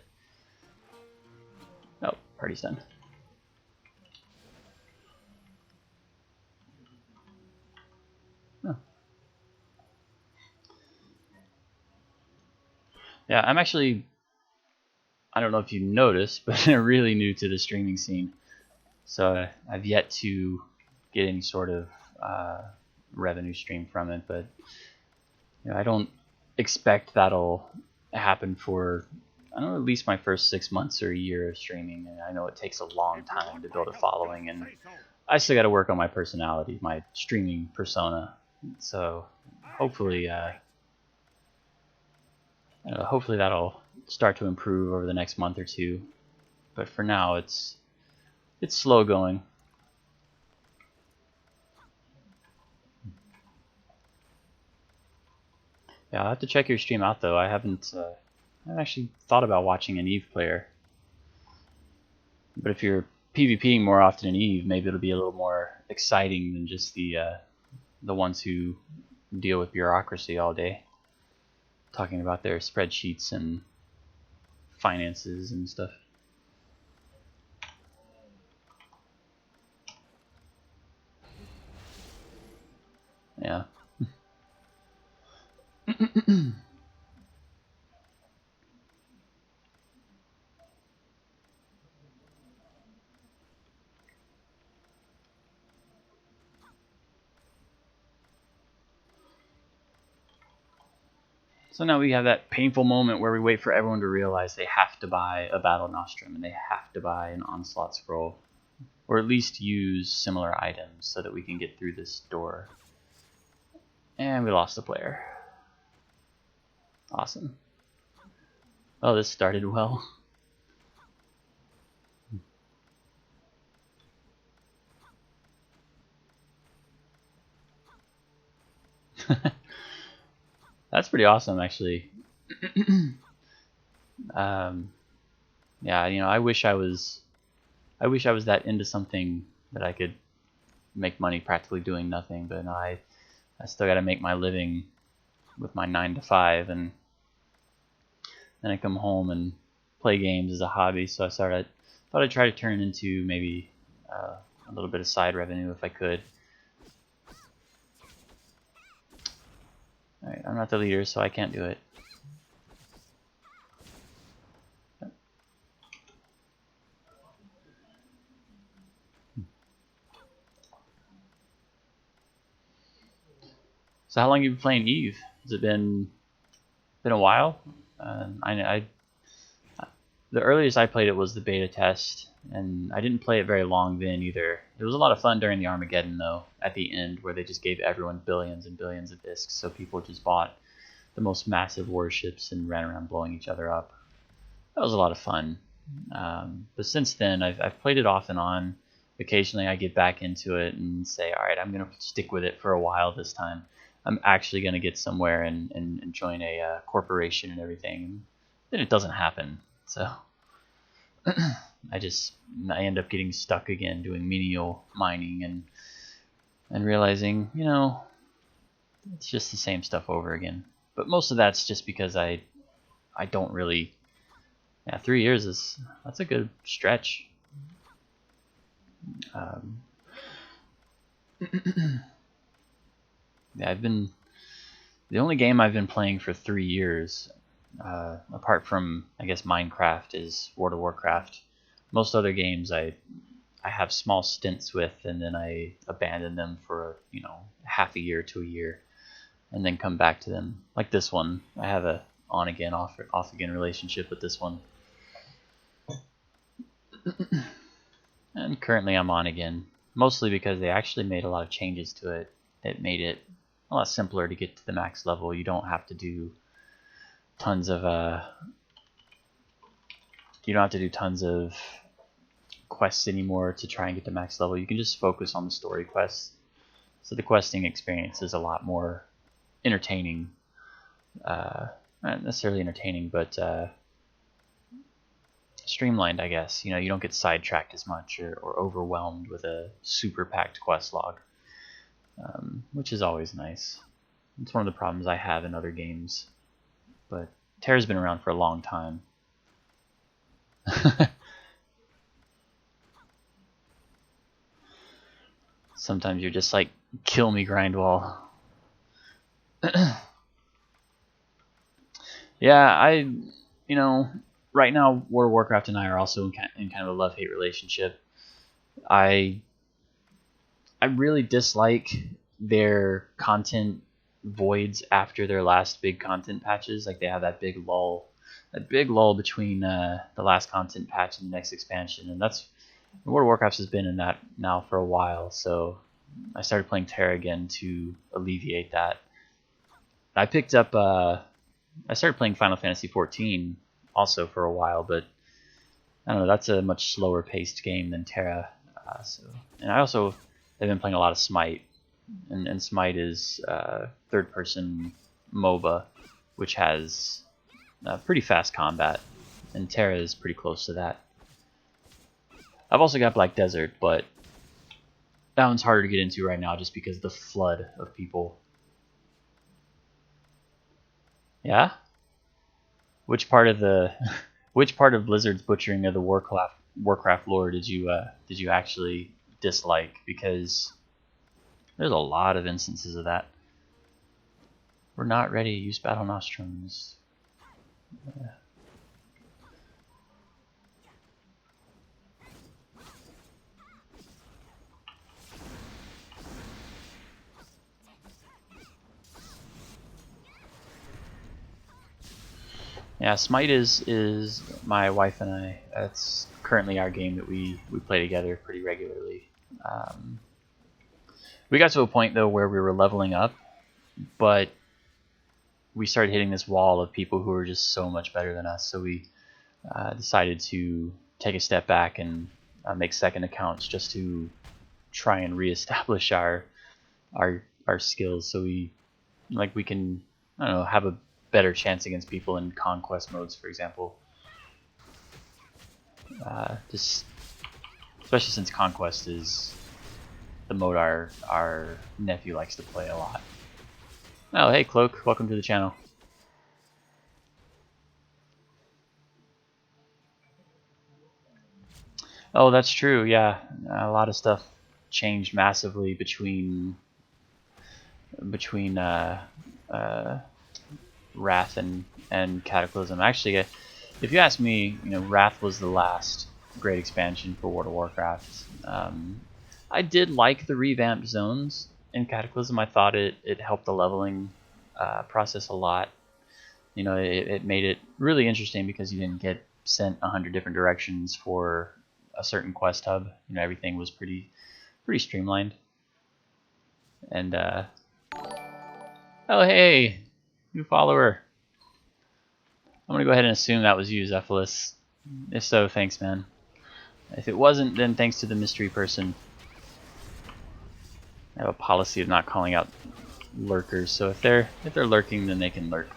Oh, party's done. Oh. Yeah, I'm actually, I don't know if you noticed, but I'm really new to the streaming scene. So I've yet to get any sort of revenue stream from it, but you know, I don't expect that'll happen for, I don't know, at least my first 6 months or a year of streaming. And I know it takes a long time to build a following, and I still got to work on my personality, my streaming persona. So hopefully, hopefully that'll start to improve over the next month or two. But for now, it's slow going. Yeah, I'll have to check your stream out though. I haven't actually thought about watching an Eve player. But if you're PvPing more often in Eve, maybe it'll be a little more exciting than just the ones who deal with bureaucracy all day, talking about their spreadsheets and finances and stuff. Yeah. So now we have that painful moment where we wait for everyone to realize they have to buy a Battle Nostrum and they have to buy an Onslaught Scroll, or at least use similar items so that we can get through this door. And we lost a player. Awesome. Oh, this started well. That's pretty awesome, actually. Yeah, you know, I wish I was that into something that I could make money practically doing nothing, but no, I still got to make my living with my 9 to 5, and then I come home and play games as a hobby. So I thought I'd try to turn it into maybe a little bit of side revenue if I could. Alright, I'm not the leader, so I can't do it. So how long have you been playing Eve? Has it been a while? The earliest I played it was the beta test, and I didn't play it very long then either. It was a lot of fun during the Armageddon though, at the end, where they just gave everyone billions and billions of discs, so people just bought the most massive warships and ran around blowing each other up. That was a lot of fun. But since then, I've played it off and on. Occasionally I get back into it and say, alright, I'm going to stick with it for a while this time. I'm actually going to get somewhere and join a corporation and everything. And then it doesn't happen. So I end up getting stuck again doing menial mining and realizing, you know, it's just the same stuff over again. But most of that's just because I don't really. Yeah, 3 years that's a good stretch. Yeah, the only game I've been playing for 3 years, apart from I guess Minecraft, is World of Warcraft. Most other games I have small stints with, and then I abandon them for half a year to a year, and then come back to them. Like this one, I have a on again off again relationship with this one, and currently I'm on again, mostly because they actually made a lot of changes to it. It made it a lot simpler to get to the max level. You don't have to do tons of quests anymore to try and get to max level. You can just focus on the story quests. So the questing experience is a lot more entertaining. Not necessarily entertaining, but streamlined, I guess. You don't get sidetracked as much or overwhelmed with a super packed quest log, which is always nice. It's one of the problems I have in other games. But Terra's been around for a long time. Sometimes you're just like, kill me, Grindwall. Yeah, right now World of Warcraft and I are also in kind of a love-hate relationship. I really dislike their content voids after their last big content patches. Like, they have that big lull between the last content patch and the next expansion, and that's World of Warcraft has been in that now for a while. So I started playing Terra again to alleviate that. I started playing Final Fantasy XIV also for a while, but I don't know, that's a much slower paced game than Terra. And I also have been playing a lot of Smite, and Smite is third person MOBA, which has pretty fast combat, and Terra is pretty close to that. I've also got Black Desert, but that one's harder to get into right now just because of the flood of people. Yeah? Which part of Blizzard's butchering of the Warcraft lore did you actually dislike? Because there's a lot of instances of that. We're not ready to use Battle Nostrums. Yeah. Yeah, Smite is my wife and I. That's currently our game that we play together pretty regularly. We got to a point though where we were leveling up, but we started hitting this wall of people who were just so much better than us. So we decided to take a step back and make second accounts just to try and reestablish our skills, so we can, I don't know, have a better chance against people in conquest modes, for example. Just especially since conquest is the mode our nephew likes to play a lot. Oh, hey Cloak, welcome to the channel. Oh, that's true. Yeah, a lot of stuff changed massively between uh, Wrath and Cataclysm. Actually, if you ask me, you know, Wrath was the last great expansion for World of Warcraft. I did like the revamped zones in Cataclysm. I thought it helped the leveling process a lot. You know, it made it really interesting because you didn't get sent 100 different directions for a certain quest hub. You know, everything was pretty streamlined. And oh hey, new follower. I'm gonna go ahead and assume that was you, Zephyllus. If so, thanks, man. If it wasn't, then thanks to the mystery person. I have a policy of not calling out lurkers, so if they're lurking, then they can lurk.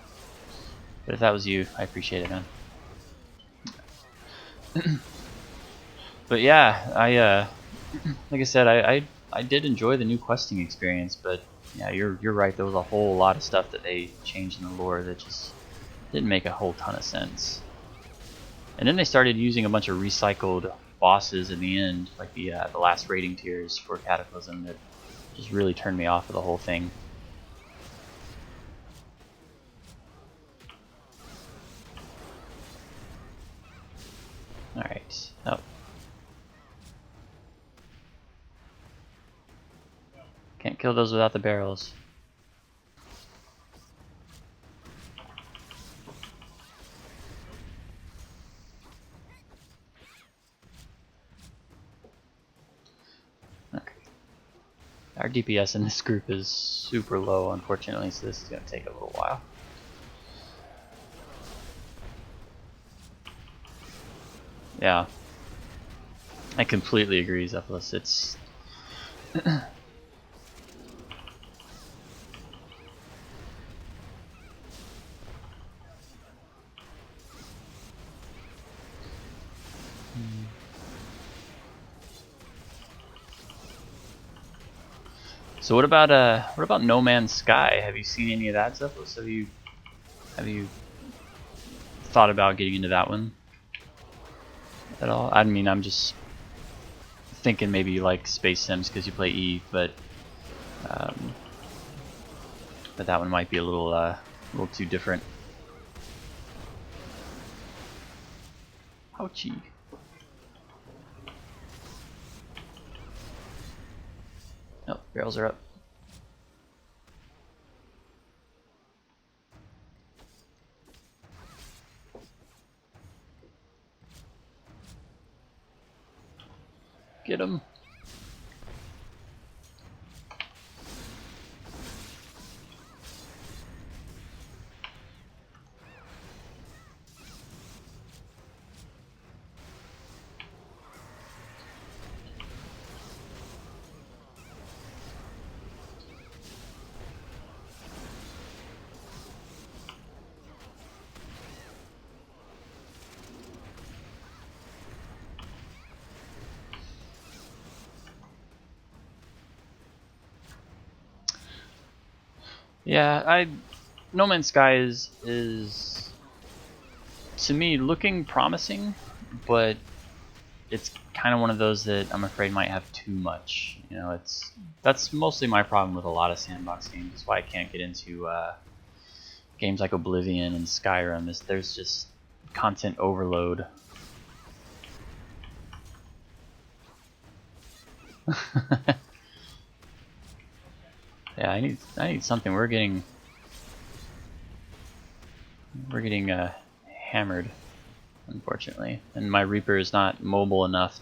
But if that was you, I appreciate it, man. But yeah, I like I said, I did enjoy the new questing experience, but yeah, you're right. There was a whole lot of stuff that they changed in the lore that just didn't make a whole ton of sense. And then they started using a bunch of recycled bosses in the end, like the last rating tiers for Cataclysm, that just really turned me off of the whole thing. Alright. Oh. Can't kill those without the barrels. Okay. Our DPS in this group is super low, unfortunately, so this is going to take a little while. Yeah. I completely agree, Zephyllus. It's... So what about No Man's Sky? Have you seen any of that, Zephyllus? Have you thought about getting into that one at all? I mean, I'm just thinking maybe you like Space Sims because you play Eve, but that one might be a little too different. Ouchie. Oh, barrels are up. Get him. Yeah, No Man's Sky is to me looking promising, but it's kind of one of those that I'm afraid might have too much. You know, that's mostly my problem with a lot of sandbox games. That's why I can't get into games like Oblivion and Skyrim. Is there's just content overload. Yeah, I need something. We're getting hammered, unfortunately, and my Reaper is not mobile enough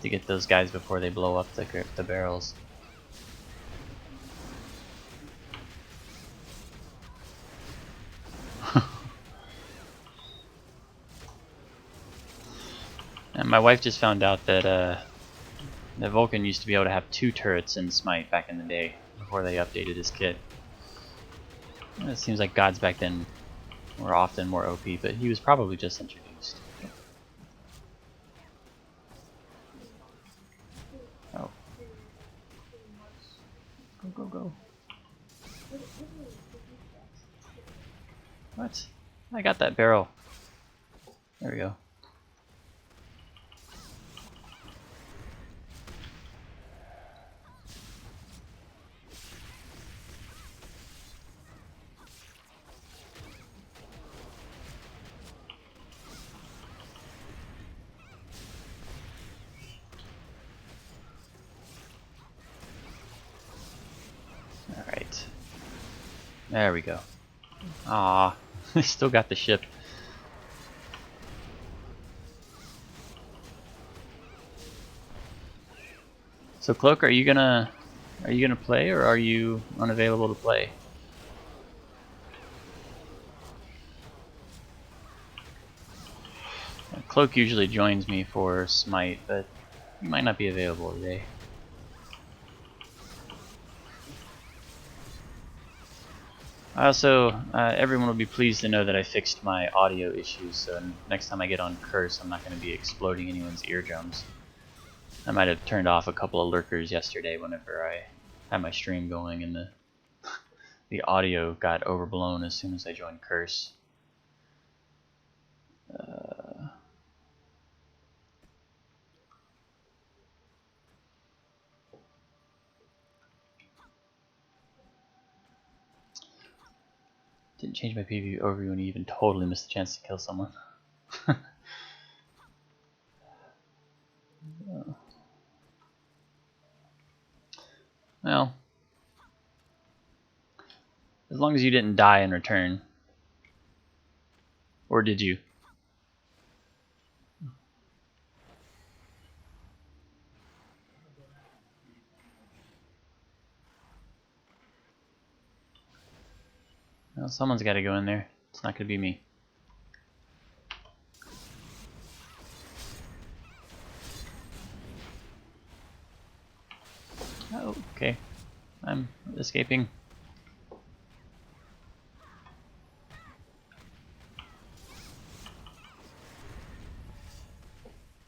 to get those guys before they blow up the barrels. And my wife just found out that Vulcan used to be able to have 2 turrets in Smite back in the day before they updated his kit. And it seems like gods back then were often more OP, but he was probably just introduced. Oh. Go, go, go. What? I got that barrel. There we go. Alright. There we go. Ah, I still got the ship. So Cloak, are you gonna play, or are you unavailable to play? Cloak usually joins me for Smite, but he might not be available today. Also, everyone will be pleased to know that I fixed my audio issues, so next time I get on Curse, I'm not going to be exploding anyone's eardrums. I might have turned off a couple of lurkers yesterday whenever I had my stream going, and the audio got overblown as soon as I joined Curse. Didn't change my PvP overview and even totally missed the chance to kill someone. Well, as long as you didn't die in return. Or did you? Well, someone's got to go in there. It's not going to be me. Oh, okay. I'm escaping.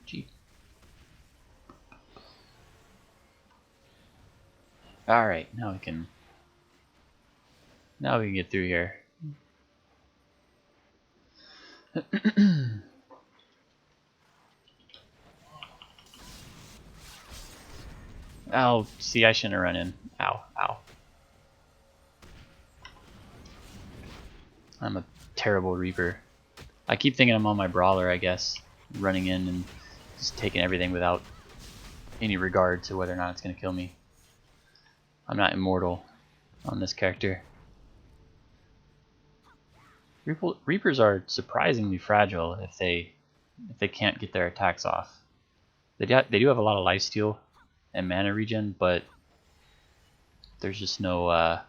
Gee. Alright, now we can get through here. Oh, see, I shouldn't have run in. Ow, ow. I'm a terrible Reaper. I keep thinking I'm on my Brawler, I guess. Running in and just taking everything without any regard to whether or not it's going to kill me. I'm not immortal on this character. Reapers are surprisingly fragile if they can't get their attacks off. They do have a lot of lifesteal and mana regen, but there's just no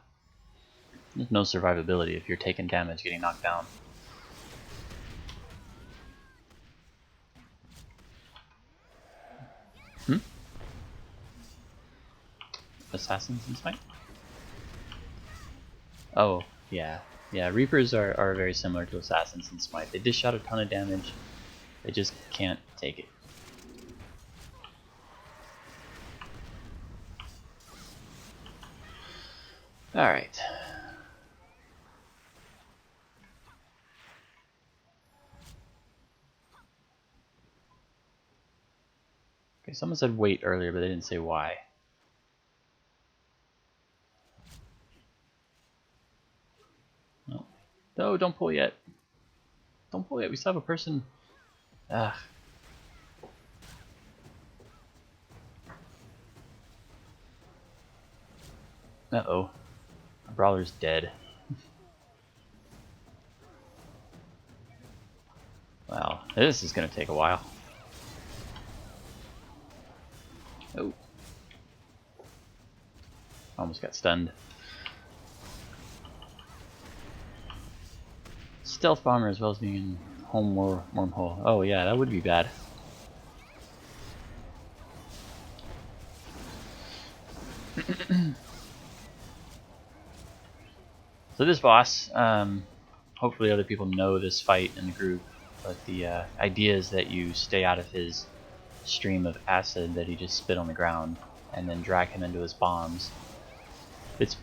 survivability if you're taking damage getting knocked down. Assassins in Smite? Oh, yeah. Yeah, Reapers are very similar to Assassins in Smite. They dish out a ton of damage. They just can't take it. Alright. Okay, someone said wait earlier, but they didn't say why. No. No, don't pull yet. Don't pull yet, we still have a person. Ugh. Uh-oh. Our Brawler's dead. Wow, this is gonna take a while. Oh. Almost got stunned. Stealth Bomber as well as being in home wormhole. Oh yeah, that would be bad. So this boss, hopefully other people know this fight in the group, but the idea is that you stay out of his stream of acid that he just spit on the ground, and then drag him into his bombs. It's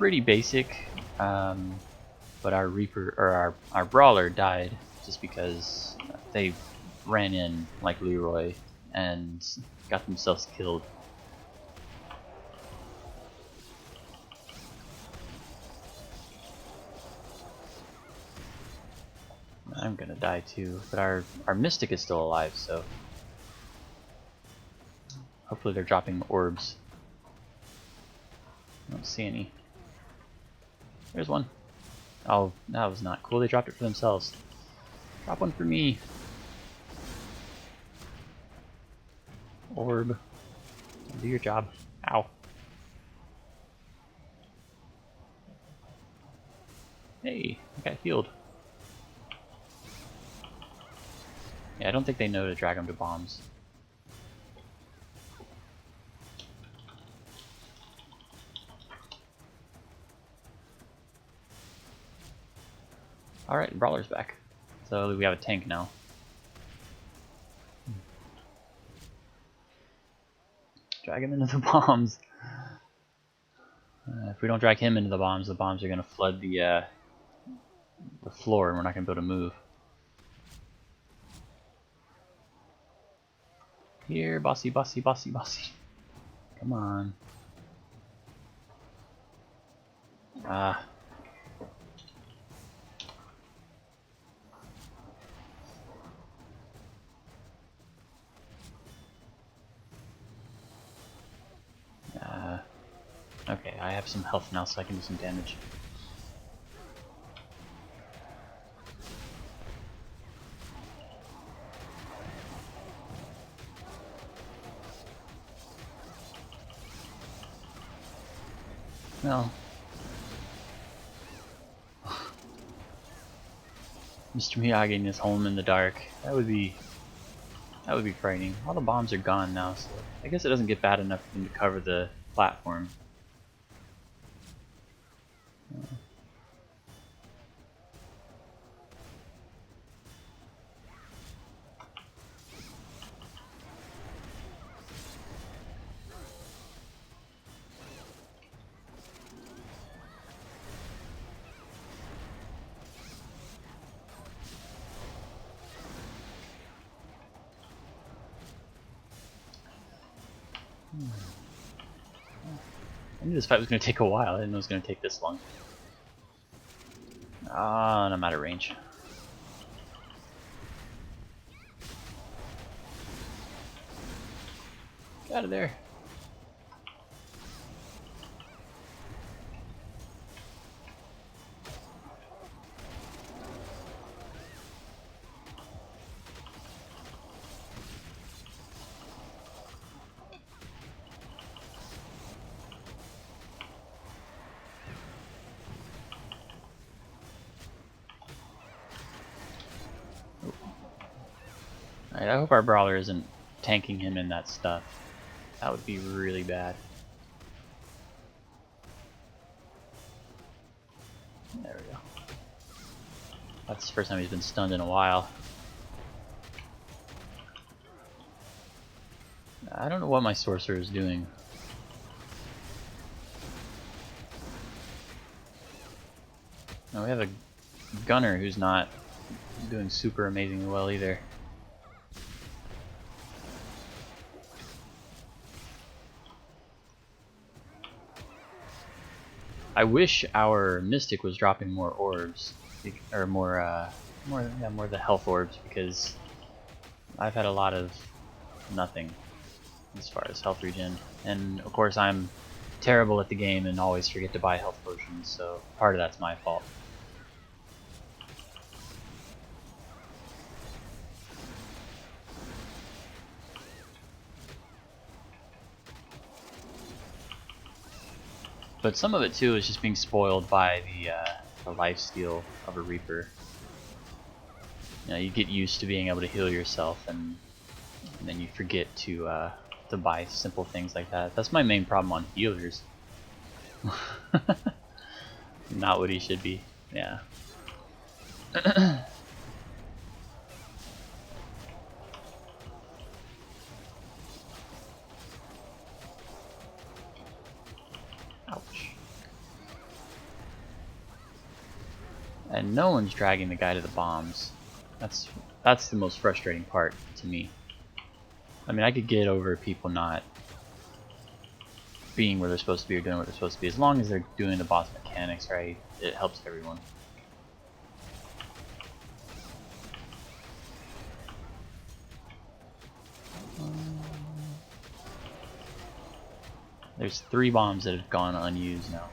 pretty basic, but our Reaper or our Brawler died just because they ran in like Leroy and got themselves killed. I'm gonna die too, but our Mystic is still alive, so hopefully they're dropping orbs. I don't see any. There's one. Oh, that was not cool. They dropped it for themselves. Drop one for me. Orb. Do your job. Ow. Hey, I got healed. Yeah, I don't think they know to drag them to bombs. Alright, Brawler's back. So we have a tank now. Drag him into the bombs. If we don't drag him into the bombs are going to flood the floor and we're not going to be able to move. Here, bossy, bossy, bossy, bossy. Come on. Ah. Okay, I have some health now, so I can do some damage. Well, Mr. Miyagi in his home in the dark. That would be frightening. All the bombs are gone now, so I guess it doesn't get bad enough for them to cover the platform. I knew this fight was going to take a while. I didn't know it was going to take this long. Ah, and I'm out of range. Get out of there. Alright, I hope our Brawler isn't tanking him in that stuff. That would be really bad. There we go. That's the first time he's been stunned in a while. I don't know what my Sorcerer is doing. Now we have a Gunner who's not doing super amazingly well either. I wish our Mystic was dropping more orbs, or more of the health orbs, because I've had a lot of nothing as far as health regen, and of course I'm terrible at the game and always forget to buy health potions, so part of that's my fault. But some of it too is just being spoiled by the lifesteal of a Reaper. You know, you get used to being able to heal yourself, and then you forget to buy simple things like that. That's my main problem on healers. Not what he should be. Yeah. Ouch. and no one's dragging the guy to the bombs. That's the most frustrating part to me. I mean, I could get over people not being where they're supposed to be or doing what they're supposed to be, as long as they're doing the boss mechanics right. It helps everyone. There's 3 bombs that have gone unused now.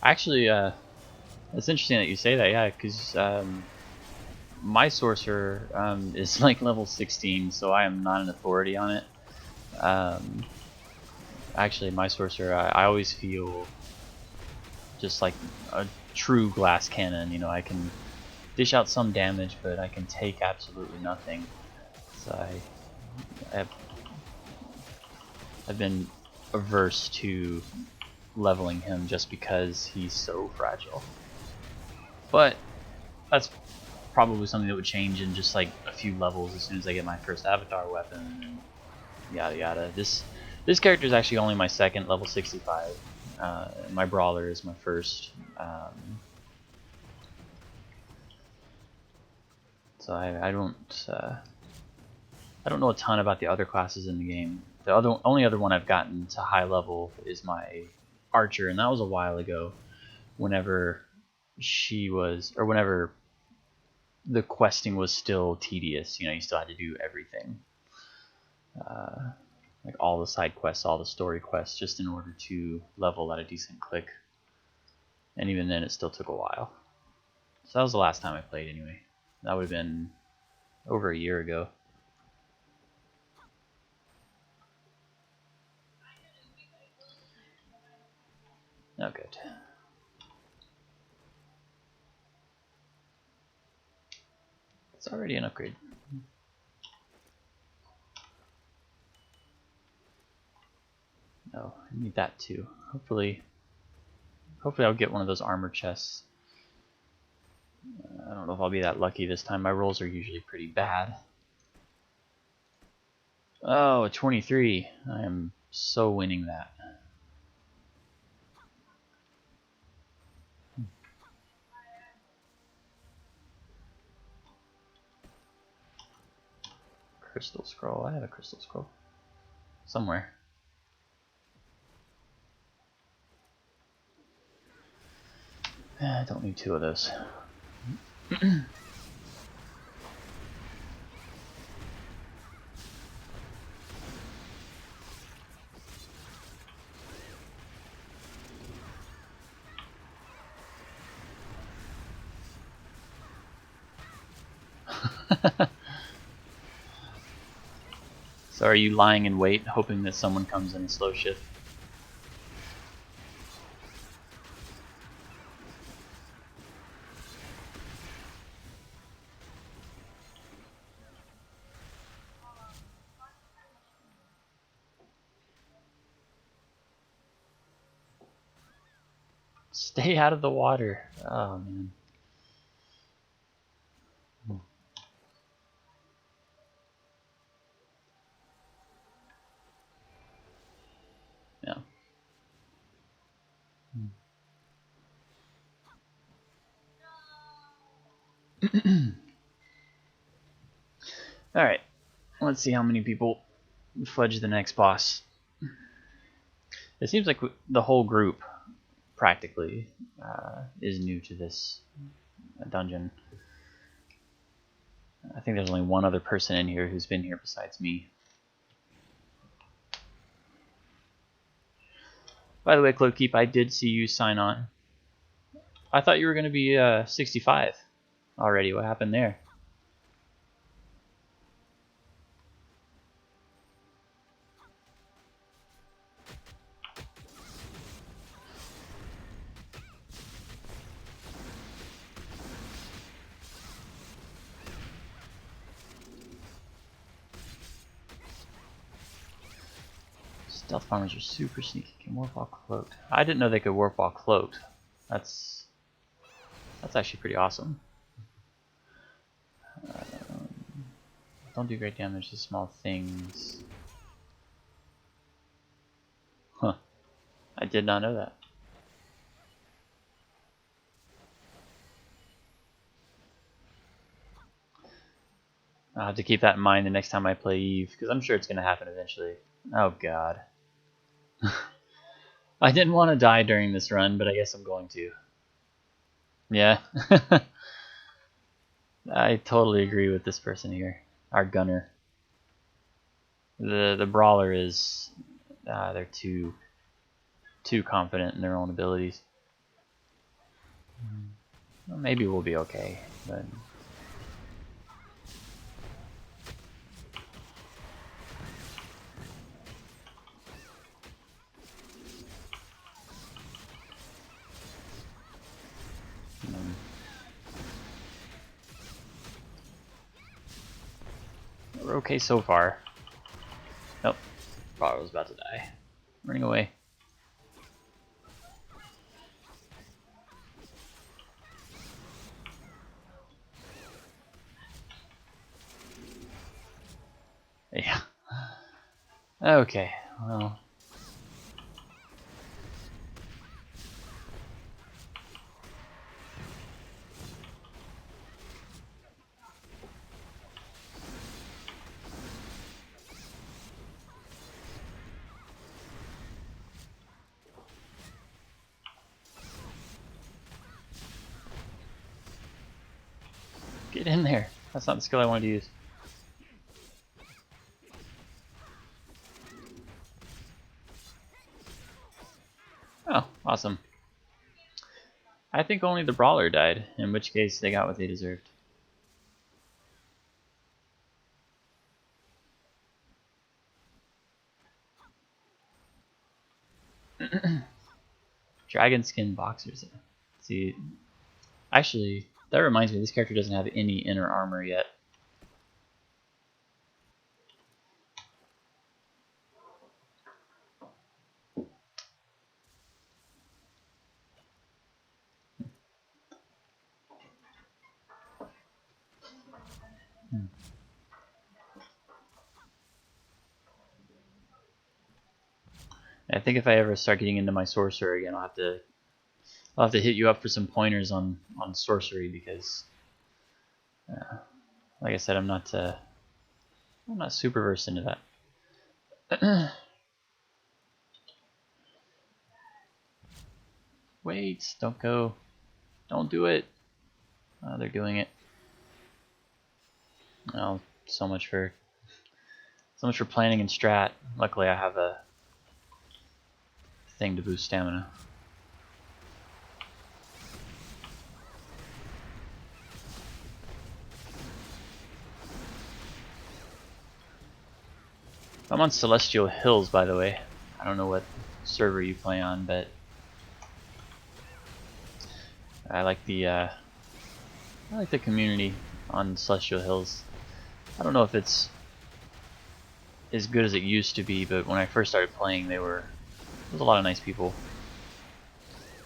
Actually, it's interesting that you say that, yeah, because my sorcerer is like level 16, so I am not an authority on it. Actually, my sorcerer, I always feel just like a true glass cannon. You know, I can dish out some damage, but I can take absolutely nothing. So I've been averse to leveling him just because he's so fragile. But that's probably something that would change in just like a few levels as soon as I get my first avatar weapon and yada yada. This character is actually only my second, level 65. My brawler is my first. So I don't know a ton about the other classes in the game. The only other one I've gotten to high level is my archer, and that was a while ago. Whenever whenever the questing was still tedious, you know, you still had to do everything. Like all the side quests, all the story quests, just in order to level at a decent click. And even then, it still took a while. So that was the last time I played anyway. That would have been over a year ago. Oh, good. It's already an upgrade. Oh, I need that too. Hopefully I'll get one of those armor chests. I don't know if I'll be that lucky this time. My rolls are usually pretty bad. Oh, a 23. I am so winning that. Crystal scroll. I have a crystal scroll somewhere. I don't need 2 of those. So are you lying in wait, hoping that someone comes in a slow shift? Stay out of the water. Oh man. Yeah. Alright. Let's see how many people fudge the next boss. It seems like the whole group practically is new to this dungeon. I think there's only one other person in here who's been here besides me. By the way, Cloakkeep, I did see you sign on. I thought you were going to be 65 already. What happened there? Stealth bombers are super sneaky. Can warp while cloaked. I didn't know they could warp while cloaked. That's actually pretty awesome. Don't do great damage to small things. Huh. I did not know that. I'll have to keep that in mind the next time I play Eve, because I'm sure it's going to happen eventually. Oh god. I didn't want to die during this run, but I guess I'm going to. Yeah. I totally agree with this person here. Our gunner. The brawler is... they're too confident in their own abilities. Well, maybe we'll be okay, but... We're okay so far. Nope. Brawler was about to die. Running away. Yeah. Okay, well. Get in there. That's not the skill I wanted to use. Oh, awesome. I think only the brawler died, in which case they got what they deserved. Dragon skin boxers. See, actually, that reminds me, this character doesn't have any inner armor yet. I think if I ever start getting into my sorcerer again, I'll have to hit you up for some pointers on sorcery, because, like I said, I'm not super versed into that. Wait, don't go, don't do it. Oh, they're doing it. Oh, so much for planning and strat. Luckily, I have a thing to boost stamina. I'm on Celestial Hills, by the way. I don't know what server you play on, but I like the community on Celestial Hills. I don't know if it's as good as it used to be, but when I first started playing, there was a lot of nice people.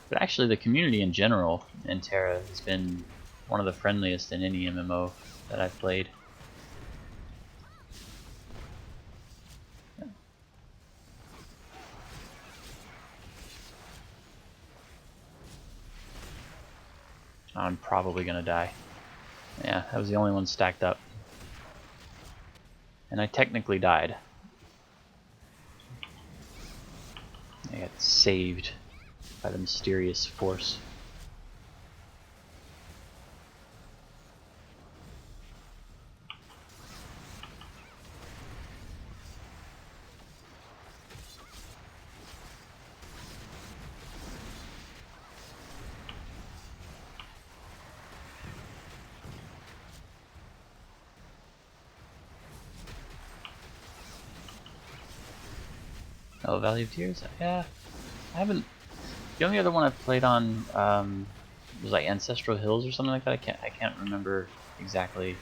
But actually, the community in general in Terra has been one of the friendliest in any MMO that I've played. I'm probably gonna die. Yeah, that was the only one stacked up. And I technically died. I got saved by the mysterious force. Oh, Valley of Tears? Yeah, I haven't. The only other one I've played on was like Ancestral Hills or something like that. I can't remember exactly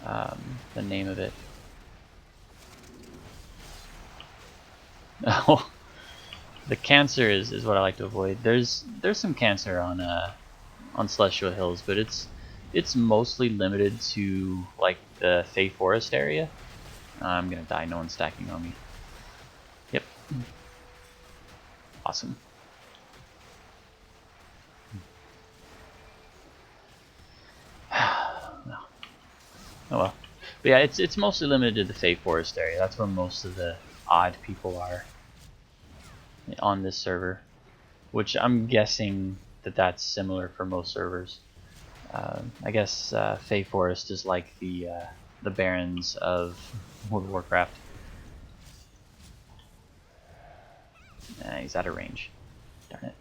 the name of it. Oh, the cancer is what I like to avoid. There's some cancer on Celestial Hills, but it's it's mostly limited to like the Fey Forest area. I'm gonna die. No one's stacking on me. Yep. Awesome. Oh well. But yeah, it's mostly limited to the Fey Forest area. That's where most of the odd people are on this server, which I'm guessing that that's similar for most servers. I guess Fey Forest is like the Barrens of World of Warcraft. He's out of range. Darn it.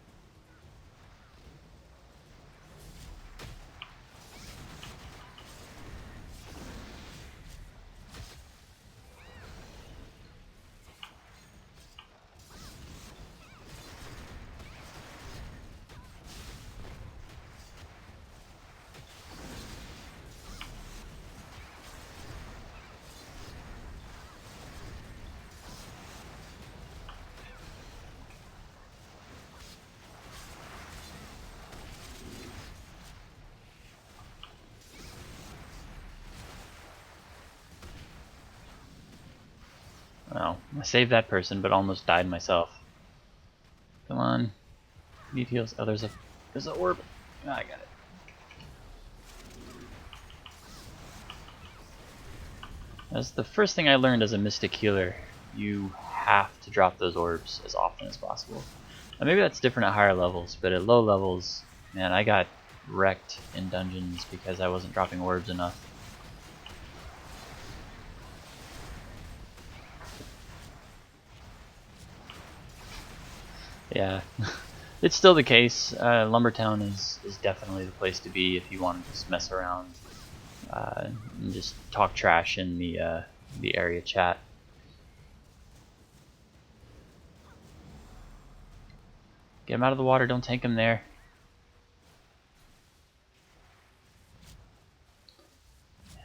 Well, I saved that person, but almost died myself. Come on. Need heals. Oh, there's an orb. Oh, I got it. That's the first thing I learned as a Mystic Healer. You have to drop those orbs as often as possible. Now, maybe that's different at higher levels, but at low levels, man, I got wrecked in dungeons because I wasn't dropping orbs enough. Yeah, it's still the case. Lumbertown is definitely the place to be if you want to just mess around and just talk trash in the area chat. Get him out of the water. Don't tank him there. I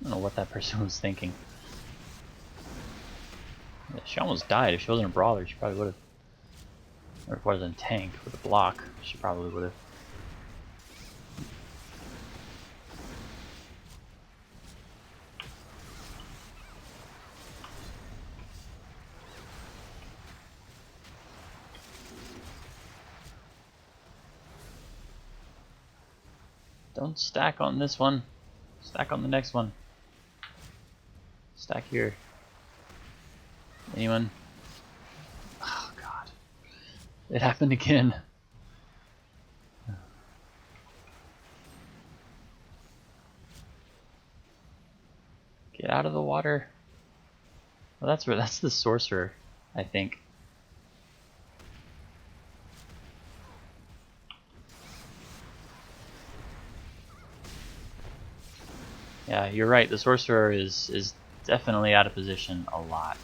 don't know what that person was thinking. She almost died. If she wasn't a brawler, she probably would have. Or if it wasn't a tank with a block, she probably would have. Don't stack on this one. Stack on the next one. Stack here. Anyone? Oh god. It happened again. Get out of the water. Well, that's the sorcerer, I think. Yeah, you're right. The sorcerer is definitely out of position a lot.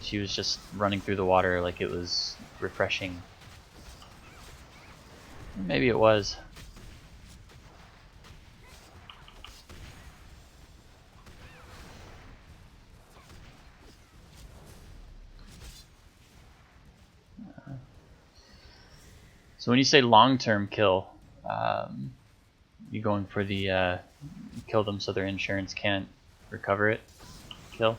She was just running through the water like it was refreshing. Maybe it was. So when you say long-term kill, you going for the kill them so their insurance can't recover it kill?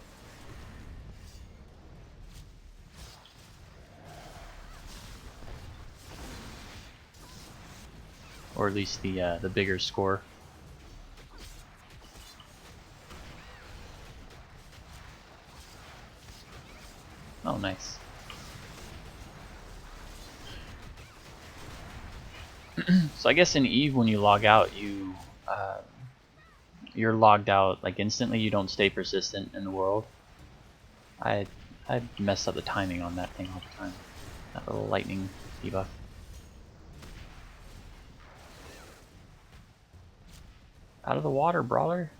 Or at least the bigger score. Oh, nice. So I guess in Eve, when you log out, you're logged out like instantly. You don't stay persistent in the world. I messed up the timing on that thing all the time. That little lightning debuff. Out of the water, brawler.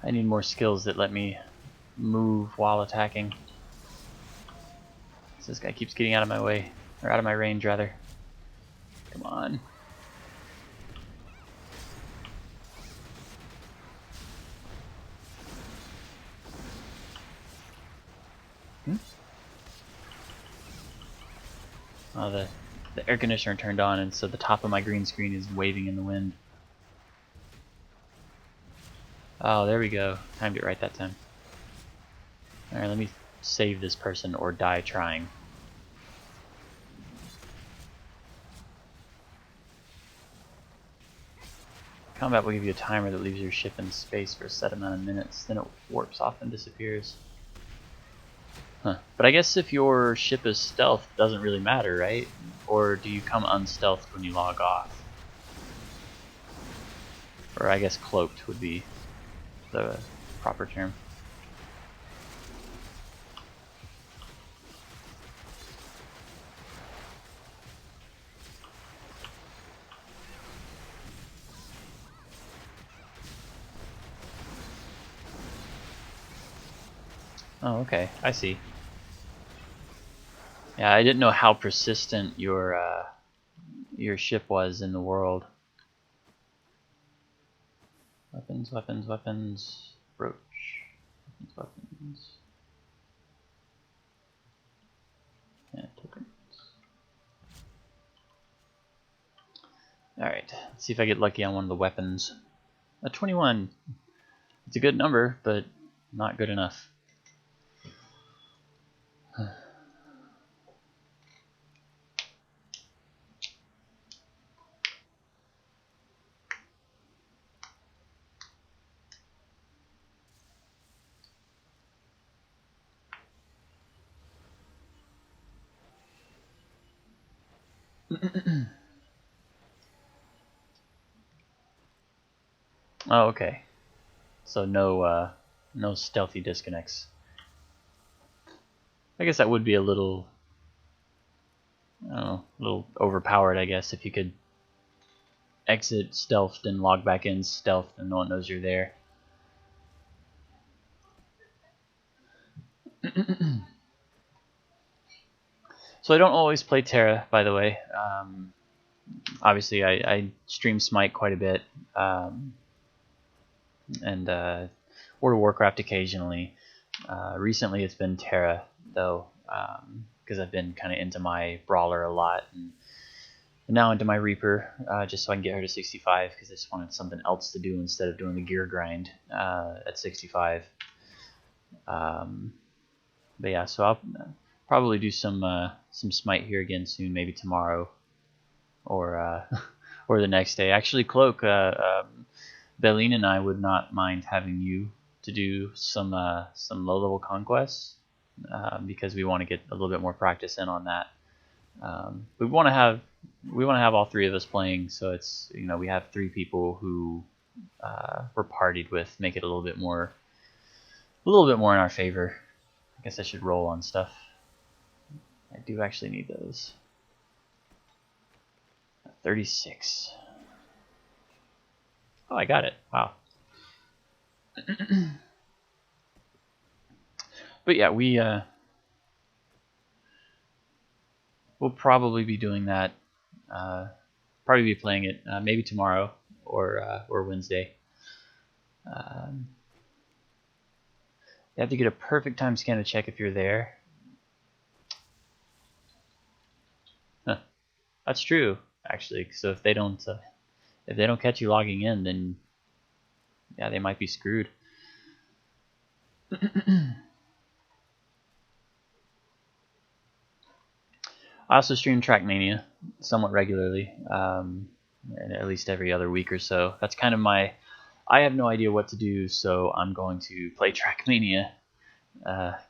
I need more skills that let me move while attacking. So this guy keeps getting out of my way, or out of my range rather. Come on. Oh, the air conditioner turned on, and so the top of my green screen is waving in the wind. Oh, there we go. Timed it right that time. Alright, let me save this person or die trying. Combat will give you a timer that leaves your ship in space for a set amount of minutes, then it warps off and disappears. Huh. But I guess if your ship is stealth, it doesn't really matter, right? Or do you come unstealthed when you log off? Or I guess cloaked would be the proper term. Oh, okay. I see. Yeah, I didn't know how persistent your ship was in the world. Weapons, weapons, weapons. Brooch. Weapons, weapons. And tokens. Alright, let's see if I get lucky on one of the weapons. A 21. It's a good number, but not good enough. Oh, okay. So no stealthy disconnects. I guess that would be a little, I don't know, a little overpowered, I guess, if you could exit stealthed and log back in stealthed and no one knows you're there. So I don't always play Terra, by the way. Obviously, I stream Smite quite a bit, and World of Warcraft occasionally. Recently, it's been Terra, though, because I've been kind of into my Brawler a lot, and now into my Reaper, just so I can get her to 65, because I just wanted something else to do instead of doing the gear grind at 65. But yeah, so I'll probably do some Smite here again soon, maybe tomorrow, or or the next day. Actually, Cloak, Beline and I would not mind having you to do some low-level conquests, because we want to get a little bit more practice in on that. We want to have all three of us playing, so it's, you know, we have three people who we're partied with, make it a little bit more in our favor. I guess I should roll on stuff. I do actually need those. 36. Oh, I got it. Wow. But yeah, we'll probably be doing that. Probably be playing it maybe tomorrow or Wednesday. You have to get a perfect time scan to check if you're there. Huh. That's true, actually. So if they don't catch you logging in, then yeah, they might be screwed. I also stream Trackmania somewhat regularly, at least every other week or so. That's kind of my. I have no idea what to do, so I'm going to play Trackmania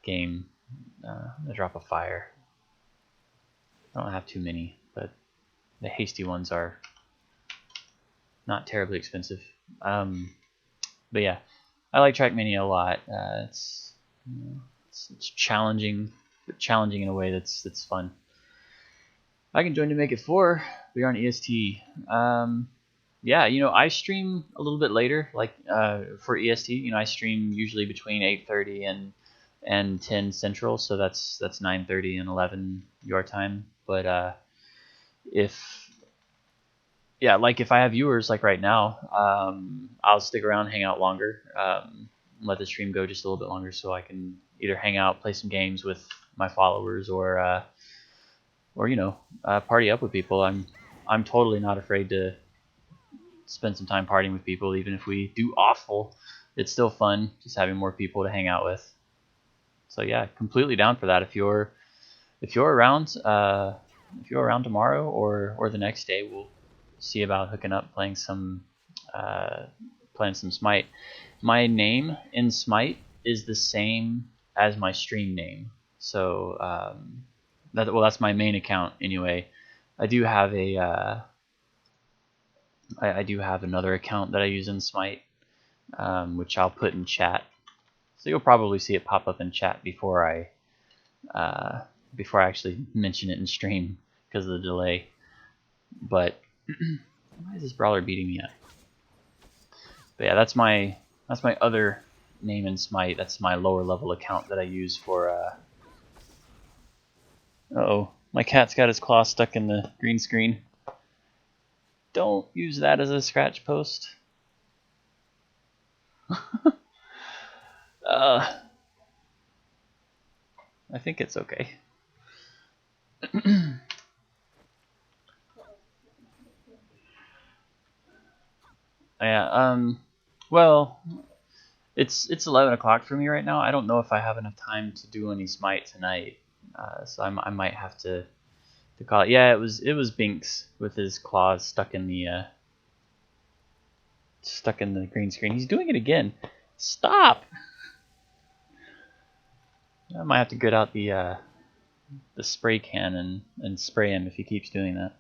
game. A Drop of Fire. I don't have too many, but the hasty ones are not terribly expensive. But yeah, I like Trackmania a lot. It's challenging in a way that's fun. I can join to make it 4. We are on EST. yeah, you know, I stream a little bit later, like for EST. You know, I stream usually between 8:30 and 10 Central, so that's 9:30 and 11 your time. But if yeah, like if I have viewers like right now, I'll stick around, hang out longer, let the stream go just a little bit longer, so I can either hang out, play some games with my followers, or you know, party up with people. I'm totally not afraid to spend some time partying with people, even if we do awful. It's still fun just having more people to hang out with. So yeah, completely down for that. If you're around, if you're around tomorrow or the next day, we'll see about hooking up, playing some Smite. My name in Smite is the same as my stream name, so that's my main account anyway. I do have a I do have another account that I use in Smite, which I'll put in chat. So you'll probably see it pop up in chat before I actually mention it in stream because of the delay. But why is this brawler beating me up? But yeah, that's my other name in Smite. That's my lower level account that I use for. Uh-oh, my cat's got his claw stuck in the green screen. Don't use that as a scratch post. I think it's okay. Yeah. Well, it's 11 o'clock for me right now. I don't know if I have enough time to do any Smite tonight, so I might have to call it. Yeah, it was Binks with his claws stuck in the green screen. He's doing it again. Stop! I might have to get out the spray can and spray him if he keeps doing that.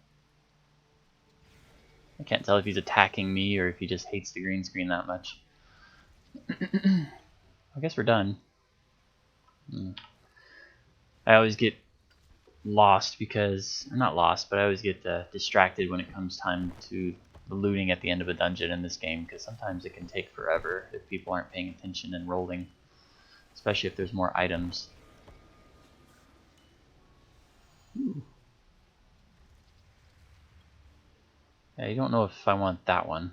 I can't tell if he's attacking me or if he just hates the green screen that much. I guess we're done. I always get lost because, not lost, but I always get distracted when it comes time to the looting at the end of a dungeon in this game, because sometimes it can take forever if people aren't paying attention and rolling, especially if there's more items. Ooh. Yeah, you don't know if I want that one.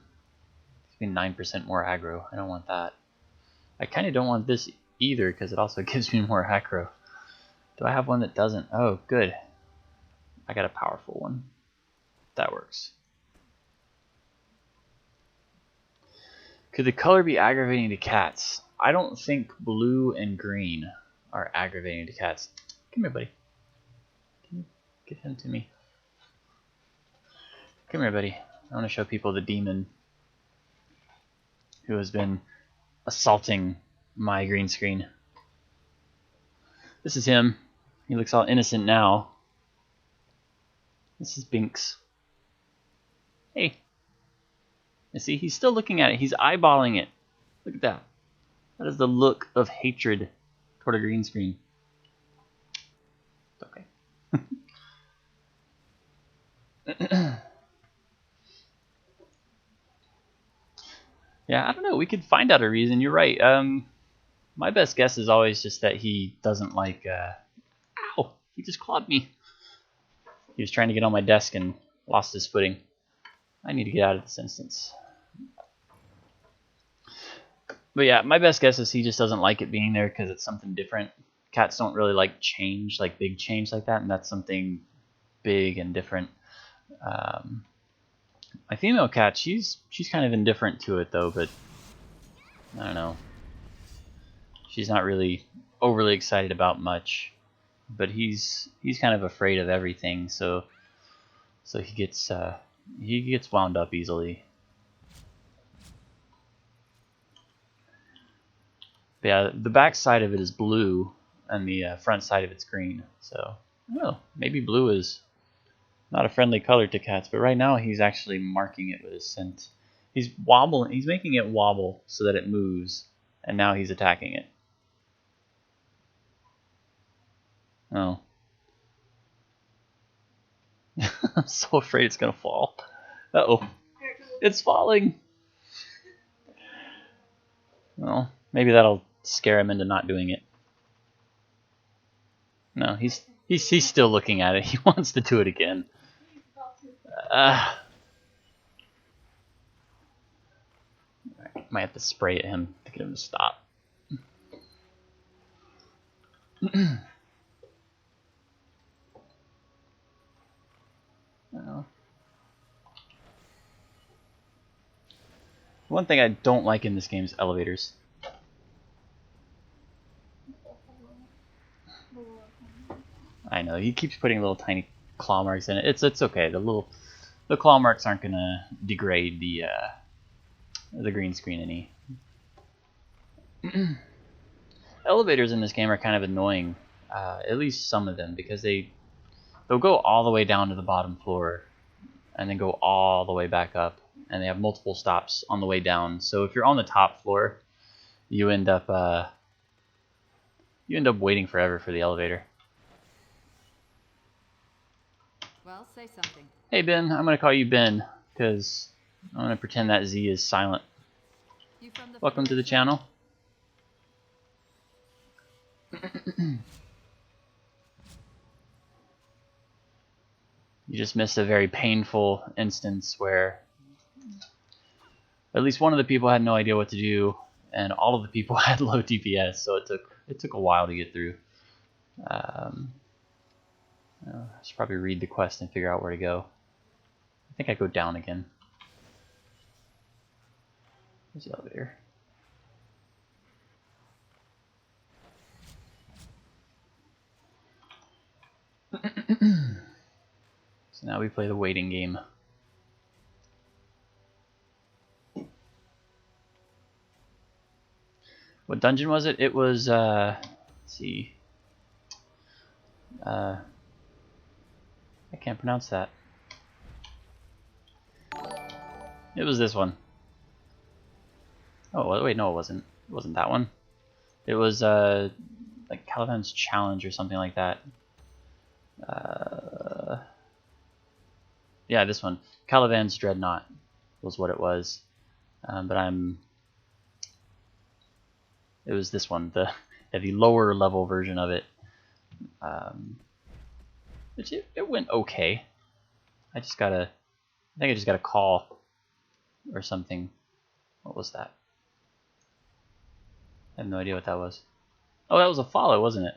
It's been 9% more aggro. I don't want that. I kind of don't want this either because it also gives me more aggro. Do I have one that doesn't? Oh, good. I got a powerful one. That works. Could the color be aggravating to cats? I don't think blue and green are aggravating to cats. Come here, buddy. Can you get him to me? Come here, buddy. I want to show people the demon who has been assaulting my green screen. This is him. He looks all innocent now. This is Binks. Hey. You see, he's still looking at it. He's eyeballing it. Look at that. That is the look of hatred toward a green screen. It's okay. Yeah, I don't know. We could find out a reason. You're right. My best guess is always just that he doesn't like... Ow! He just clawed me. He was trying to get on my desk and lost his footing. I need to get out of this instance. But yeah, my best guess is he just doesn't like it being there because it's something different. Cats don't really like change, like big change like that, and that's something big and different. My female cat, she's kind of indifferent to it though, but I don't know. She's not really overly excited about much, but he's kind of afraid of everything, so he gets wound up easily. But yeah, the back side of it is blue, and the front side of it's green. So I don't know, maybe blue is not a friendly color to cats, but right now he's actually marking it with his scent. He's wobbling. He's making it wobble so that it moves, and now he's attacking it. Oh. I'm so afraid it's gonna fall. Uh-oh. It's falling. Well, maybe that'll scare him into not doing it. No, he's still looking at it. He wants to do it again. Might have to spray at him to get him to stop. One thing I don't like in this game is elevators. I know, he keeps putting little tiny claw marks in it. It's okay. The claw marks aren't gonna degrade the green screen any. Elevators in this game are kind of annoying, at least some of them, because they'll go all the way down to the bottom floor and then go all the way back up, and they have multiple stops on the way down. So if you're on the top floor, you end up waiting forever for the elevator. Well, say something. Hey Ben, I'm gonna call you Ben because I'm gonna pretend that Z is silent. You from the Welcome to the channel. You just missed a very painful instance where at least one of the people had no idea what to do, and all of the people had low DPS, so it took a while to get through. I should probably read the quest and figure out where to go. I think I go down again. Where's the elevator? So now we play the waiting game. What dungeon was it? It was, let's see. I can't pronounce that. It was this one. Oh, wait, no, it wasn't. It wasn't that one. It was, like Caliban's Challenge or something like that. Yeah, this one. Caliban's Dreadnought was what it was. But it was this one, the lower level version of it. Which it went okay. I think I just got a call or something. What was that? I have no idea what that was. Oh, that was a follow, wasn't it?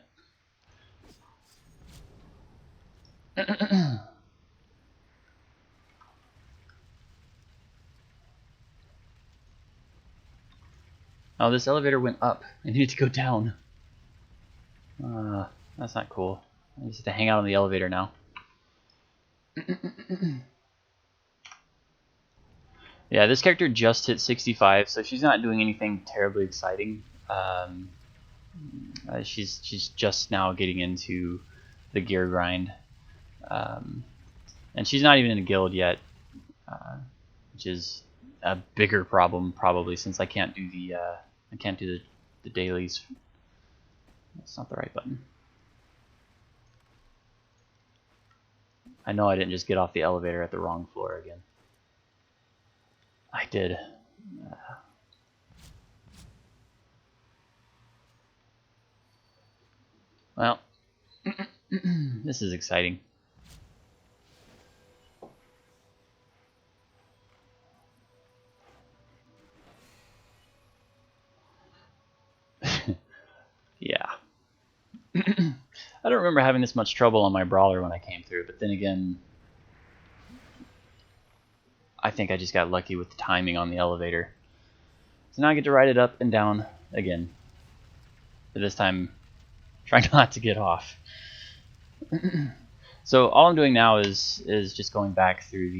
Oh, this elevator went up. I need to go down. That's not cool. I just have to hang out on the elevator now. Yeah, this character just hit 65, so she's not doing anything terribly exciting. She's just now getting into the gear grind, and she's not even in a guild yet, which is a bigger problem probably, since I can't do the dailies. That's not the right button. I know I didn't just get off the elevator at the wrong floor again. I did. Well, this is exciting. Yeah. I don't remember having this much trouble on my brawler when I came through, but then again, I think I just got lucky with the timing on the elevator. So now I get to ride it up and down again. But this time, try not to get off. So all I'm doing now is just going back through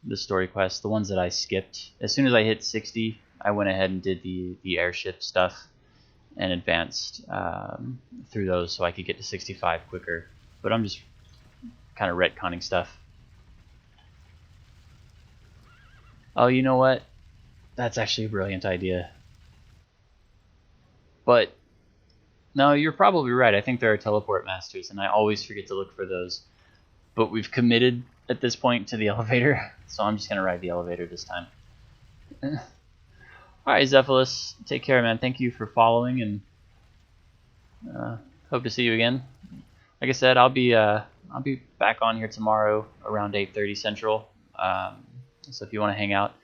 the story quests, the ones that I skipped. As soon as I hit 60, I went ahead and did the airship stuff and advanced through those so I could get to 65 quicker. But I'm just kind of retconning stuff. Oh, you know what? That's actually a brilliant idea. But no, you're probably right. I think there are teleport masters, and I always forget to look for those. But we've committed at this point to the elevator, so I'm just gonna ride the elevator this time. Alright, Zephyllus, take care, man. Thank you for following, and hope to see you again. Like I said, I'll be back on here tomorrow around 8:30 Central. So if you want to hang out,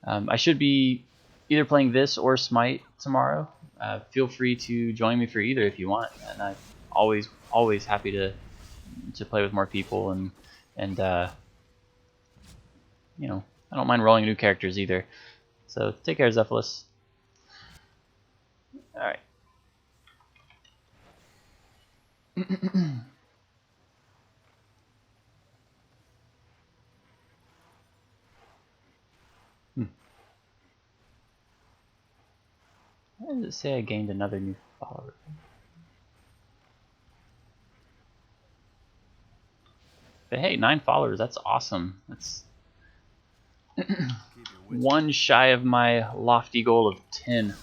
I should be either playing this or Smite tomorrow. Feel free to join me for either if you want, and I'm always happy to play with more people, and you know, I don't mind rolling new characters either. So take care, Zephyllus. All right. Why does it say I gained another new follower? But hey, 9 followers, that's awesome. That's one shy of my lofty goal of 10.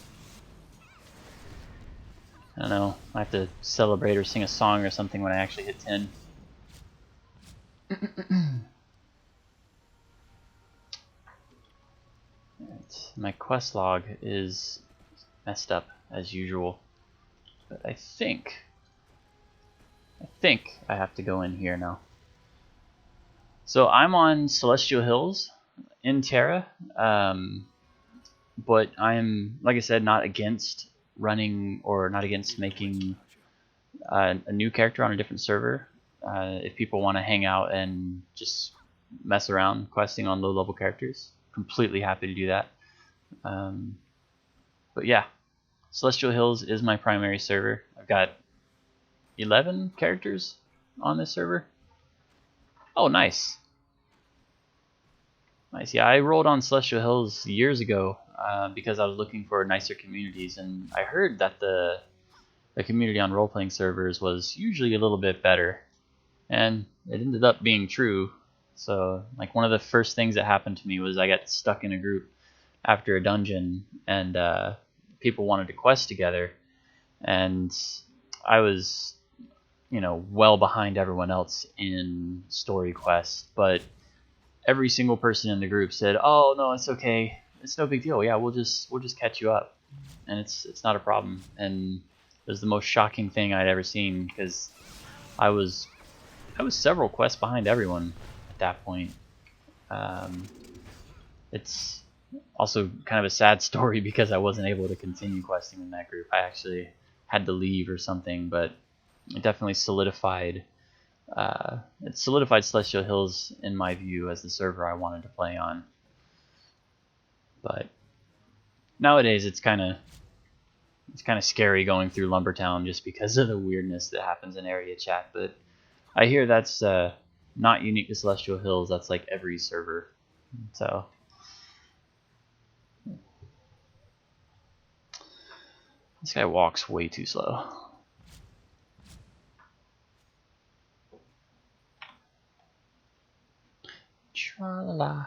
I don't know, I have to celebrate or sing a song or something when I actually hit 10. Right. My quest log is messed up as usual, but I think I have to go in here now. So I'm on Celestial Hills in Terra, but I'm, like I said, not against running or not against making a new character on a different server. If people want to hang out and just mess around questing on low-level characters, completely happy to do that. But yeah, Celestial Hills is my primary server. I've got 11 characters on this server. Oh, nice. Nice. Yeah, I rolled on Celestial Hills years ago because I was looking for nicer communities, and I heard that the community on role-playing servers was usually a little bit better, and it ended up being true. So, like, one of the first things that happened to me was I got stuck in a group after a dungeon, and people wanted to quest together, and I was, you know, well behind everyone else in story quests, but every single person in the group said, "Oh no, it's okay. It's no big deal. Yeah, we'll just catch you up, and it's not a problem." And it was the most shocking thing I'd ever seen, because I was several quests behind everyone at that point. It's also kind of a sad story because I wasn't able to continue questing in that group. I actually had to leave or something, but it definitely solidified Celestial Hills in my view as the server I wanted to play on. But nowadays it's kind of scary going through Lumbertown just because of the weirdness that happens in area chat. But I hear that's not unique to Celestial Hills. That's like every server. So this guy walks way too slow. Tra-la-la.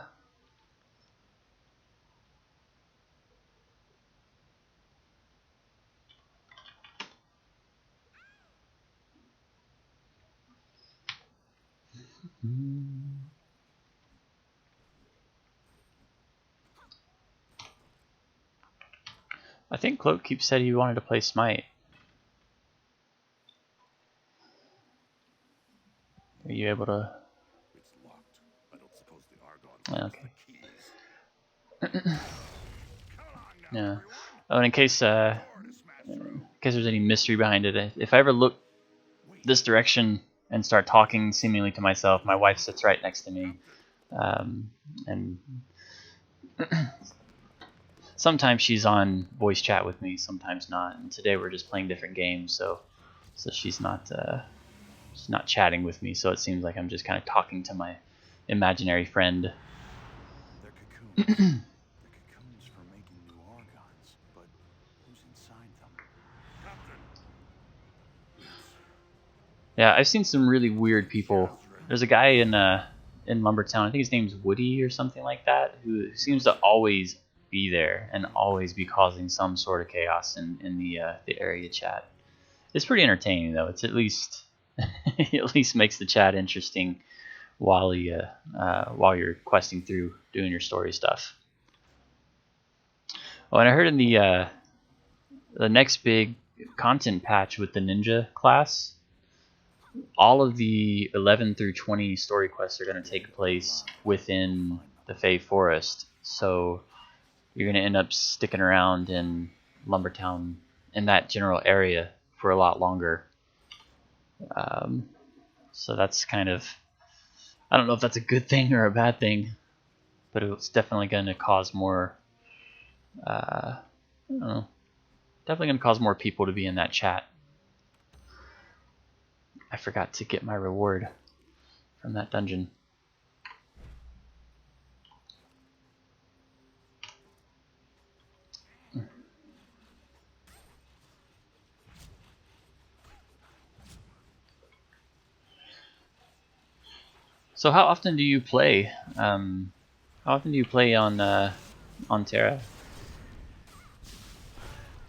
I think Cloak keeps said he wanted to play Smite. Are you able to? It's locked. I don't suppose the Argon Yeah, okay. Yeah. Oh, and in case there's any mystery behind it, if I ever look this direction and start talking seemingly to myself, my wife sits right next to me, and sometimes she's on voice chat with me, sometimes not. And today we're just playing different games, so she's not chatting with me. So it seems like I'm just kind of talking to my imaginary friend. They're cocoons. They're cocoons for making new organs, but who's inside them? Yeah, I've seen some really weird people. There's a guy in Lumbertown, I think his name's Woody or something like that, who seems to always be there and always be causing some sort of chaos in the area chat. It's pretty entertaining though. It's at least it at least makes the chat interesting while you're questing through doing your story stuff. Oh, and I heard in the next big content patch with the ninja class, all of the 11 through 20 story quests are going to take place within the Fey Forest. So you're going to end up sticking around in Lumbertown in that general area for a lot longer. So that's kind of, I don't know if that's a good thing or a bad thing, but it's definitely going to cause more, I don't know, definitely going to cause more people to be in that chat. I forgot to get my reward from that dungeon. So how often do you play? How often do you play on Terra?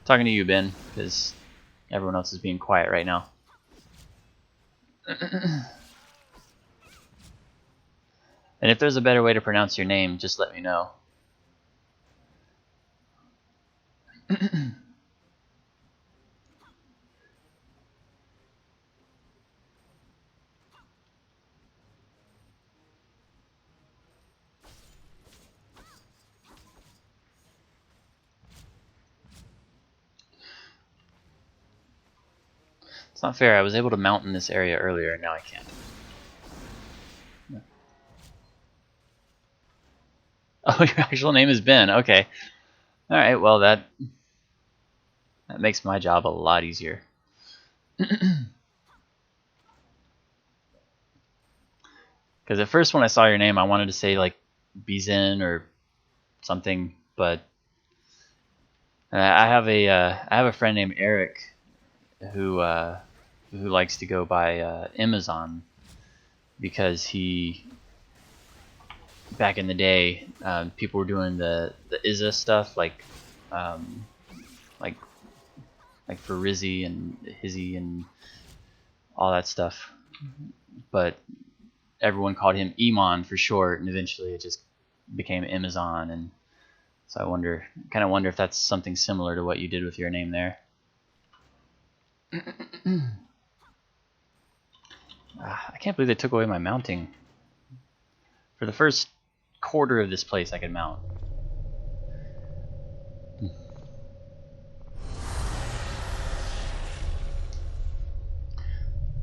Talking to you, Ben, because everyone else is being quiet right now. And if there's a better way to pronounce your name, just let me know. It's not fair. I was able to mount in this area earlier, and now I can't. Oh, your actual name is Ben. Okay. All right. Well, that makes my job a lot easier. Because at first, when I saw your name, I wanted to say like Bizin or something, but I have a friend named Eric who likes to go by Amazon, because he, back in the day, people were doing the Izza stuff, like for Rizzy and Hizzy and all that stuff, but everyone called him Iman for short, and eventually it just became Amazon. And so I kind of wonder if that's something similar to what you did with your name there. I can't believe they took away my mounting. For the first quarter of this place, I could mount.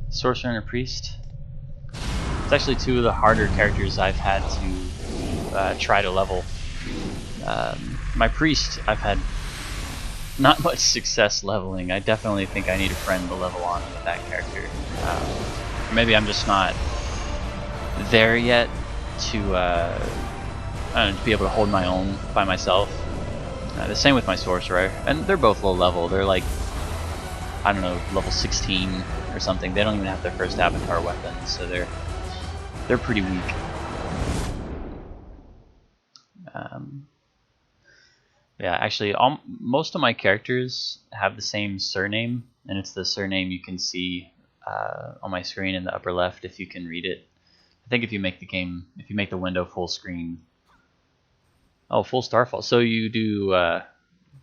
Sorcerer and a Priest. It's actually two of the harder characters I've had to try to level. My Priest, I've had not much success leveling. I definitely think I need a friend to level on with that character. Maybe I'm just not there yet to I don't know, to be able to hold my own by myself. The same with my Sorcerer, and they're both low level. They're like, I don't know, level 16 or something. They don't even have their first avatar weapon, so they're pretty weak. Yeah, actually, most of my characters have the same surname, and it's the surname you can see on my screen in the upper left if you can read it. I think if you make the window full screen. Oh, full Starfall. So you do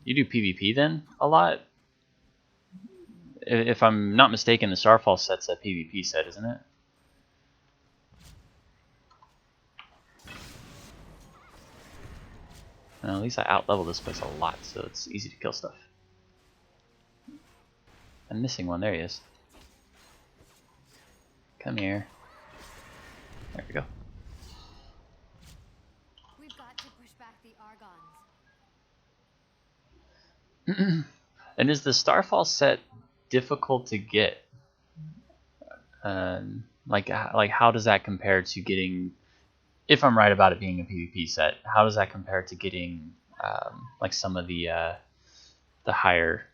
PvP then a lot? If I'm not mistaken, the Starfall set's a PvP set, isn't it? Well, at least I out-level this place a lot, so it's easy to kill stuff. I'm missing one. There he is. Come here. There we go. We've got to push back the Argons. And is the Starfall set difficult to get? Like how does that compare to getting? If I'm right about it being a PvP set, how does that compare to getting like some of the higher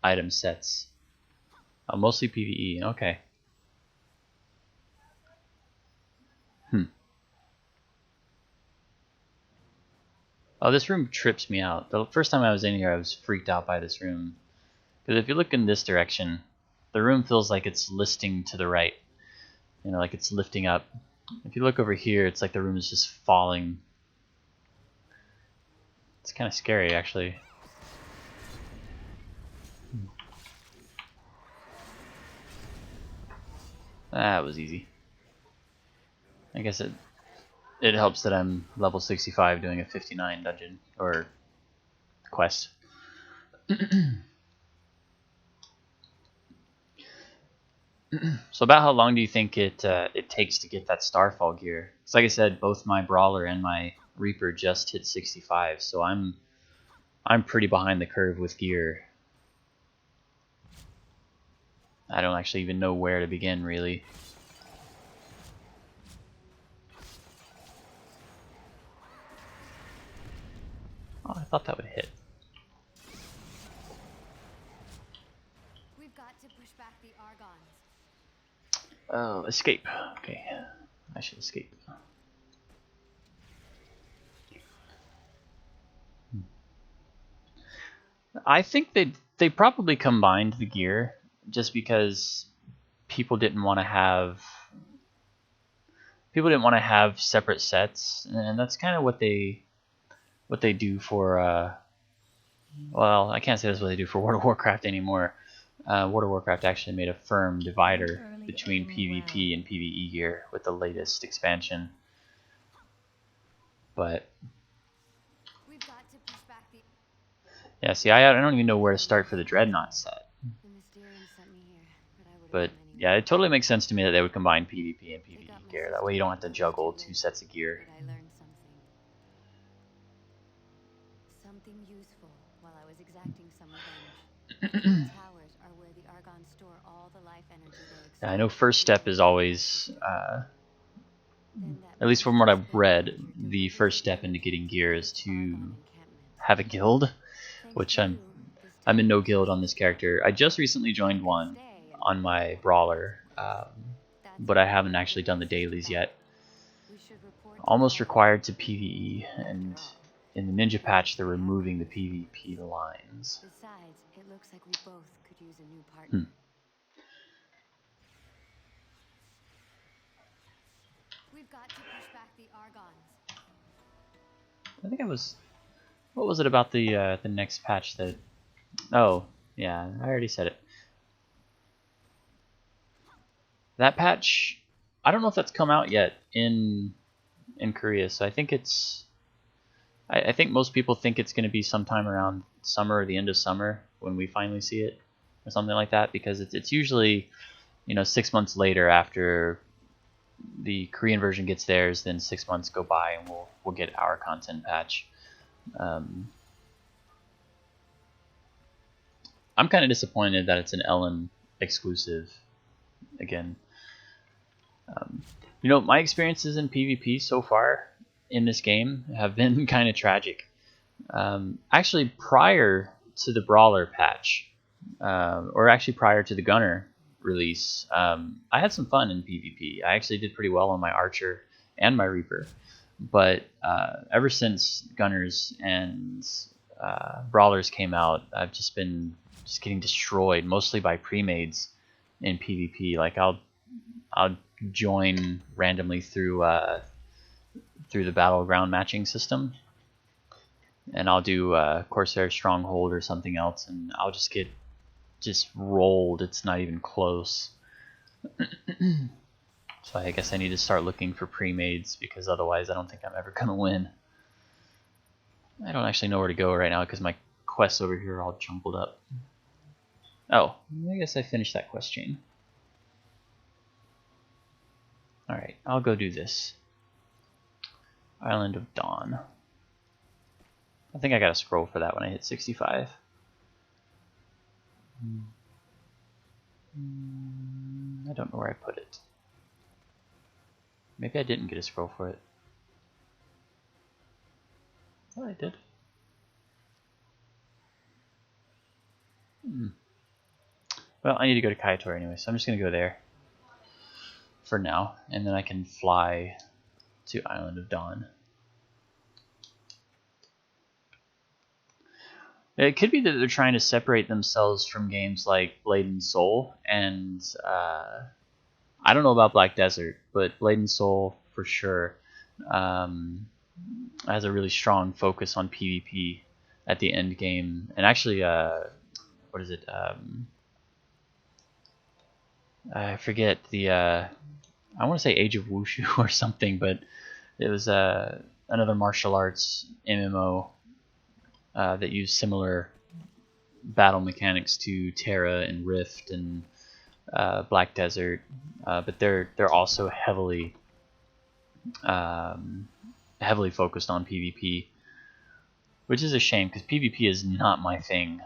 item sets? Mostly PvE. Okay. Oh, this room trips me out. The first time I was in here, I was freaked out by this room. Because if you look in this direction, the room feels like it's listing to the right. You know, like it's lifting up If you look over here, it's like the room is just falling. It's kind of scary, actually. That was easy. I guess it helps that I'm level 65 doing a 59 dungeon or quest. So about how long do you think it takes to get that Starfall gear? Because like I said, both my Brawler and my Reaper just hit 65, so I'm pretty behind the curve with gear. I don't actually even know where to begin, really. Oh, I thought that would hit. We've got to push back the Argons. Oh, escape. Okay, I should escape. I think they probably combined the gear just because people didn't want to have separate sets, and that's kind of what they do for well, I can't say that's what they do for World of Warcraft anymore. World of Warcraft actually made a firm divider between PvP and PvE gear with the latest expansion. But We've got to push back the. yeah, see, I don't even know where to start for the Dreadnought set. The Mysterians sent me here, but I would. But yeah, it totally makes sense to me that they would combine PvP and PvE gear. That way you don't have to juggle 2 sets of gear. I learned something useful while I was exacting some revenge. The towers are where the Argons store all the life energy they extract. Yeah, I know first step is always, at least from what I've read, the first step into getting gear is to have a guild, which I'm in no guild on this character. I just recently joined one on my Brawler, but I haven't actually done the dailies yet. Almost required to PvE, and in the Ninja patch they're removing the PvP lines. Besides, it looks like we both could use a new partner. We've got to push back the Argons. I think I was... What was it about the next patch that... Oh, yeah, I already said it. That patch, I don't know if that's come out yet in Korea, so I think it's... I think most people think it's going to be sometime around summer or the end of summer when we finally see it, or something like that, because it's usually, 6 months later after the Korean version gets theirs, then 6 months go by and we'll get our content patch. I'm kind of disappointed that it's an Ellen exclusive again. My experiences in PvP so far in this game have been kind of tragic. Actually, prior to the Brawler patch, or actually prior to the Gunner release, I had some fun in PvP. I actually did pretty well on my Archer and my Reaper. But ever since Gunners and Brawlers came out, I've just been getting destroyed, mostly by pre-mades in PvP. Like I'll join randomly through the battleground matching system, and I'll do Corsair Stronghold or something else, and I'll just get rolled. It's not even close. So I guess I need to start looking for pre-mades, because otherwise I don't think I'm ever gonna win. I don't actually know where to go right now because my quests over here are all jumbled up. Oh, I guess I finished that quest chain. Alright, I'll go do this. Island of Dawn. I think I got a scroll for that when I hit 65. I don't know where I put it. Maybe I didn't get a scroll for it. Oh, I did. Well, I need to go to Kaitor anyway, so I'm just going to go there for now, and then I can fly to Island of Dawn. It could be that they're trying to separate themselves from games like Blade and Soul, and I don't know about Black Desert, but Blade and Soul for sure has a really strong focus on PvP at the end game. And actually, what is it? I forget the. I want to say Age of Wushu or something, but it was another martial arts MMO that used similar battle mechanics to Terra and Rift and Black Desert, but they're also heavily focused on PvP, which is a shame because PvP is not my thing.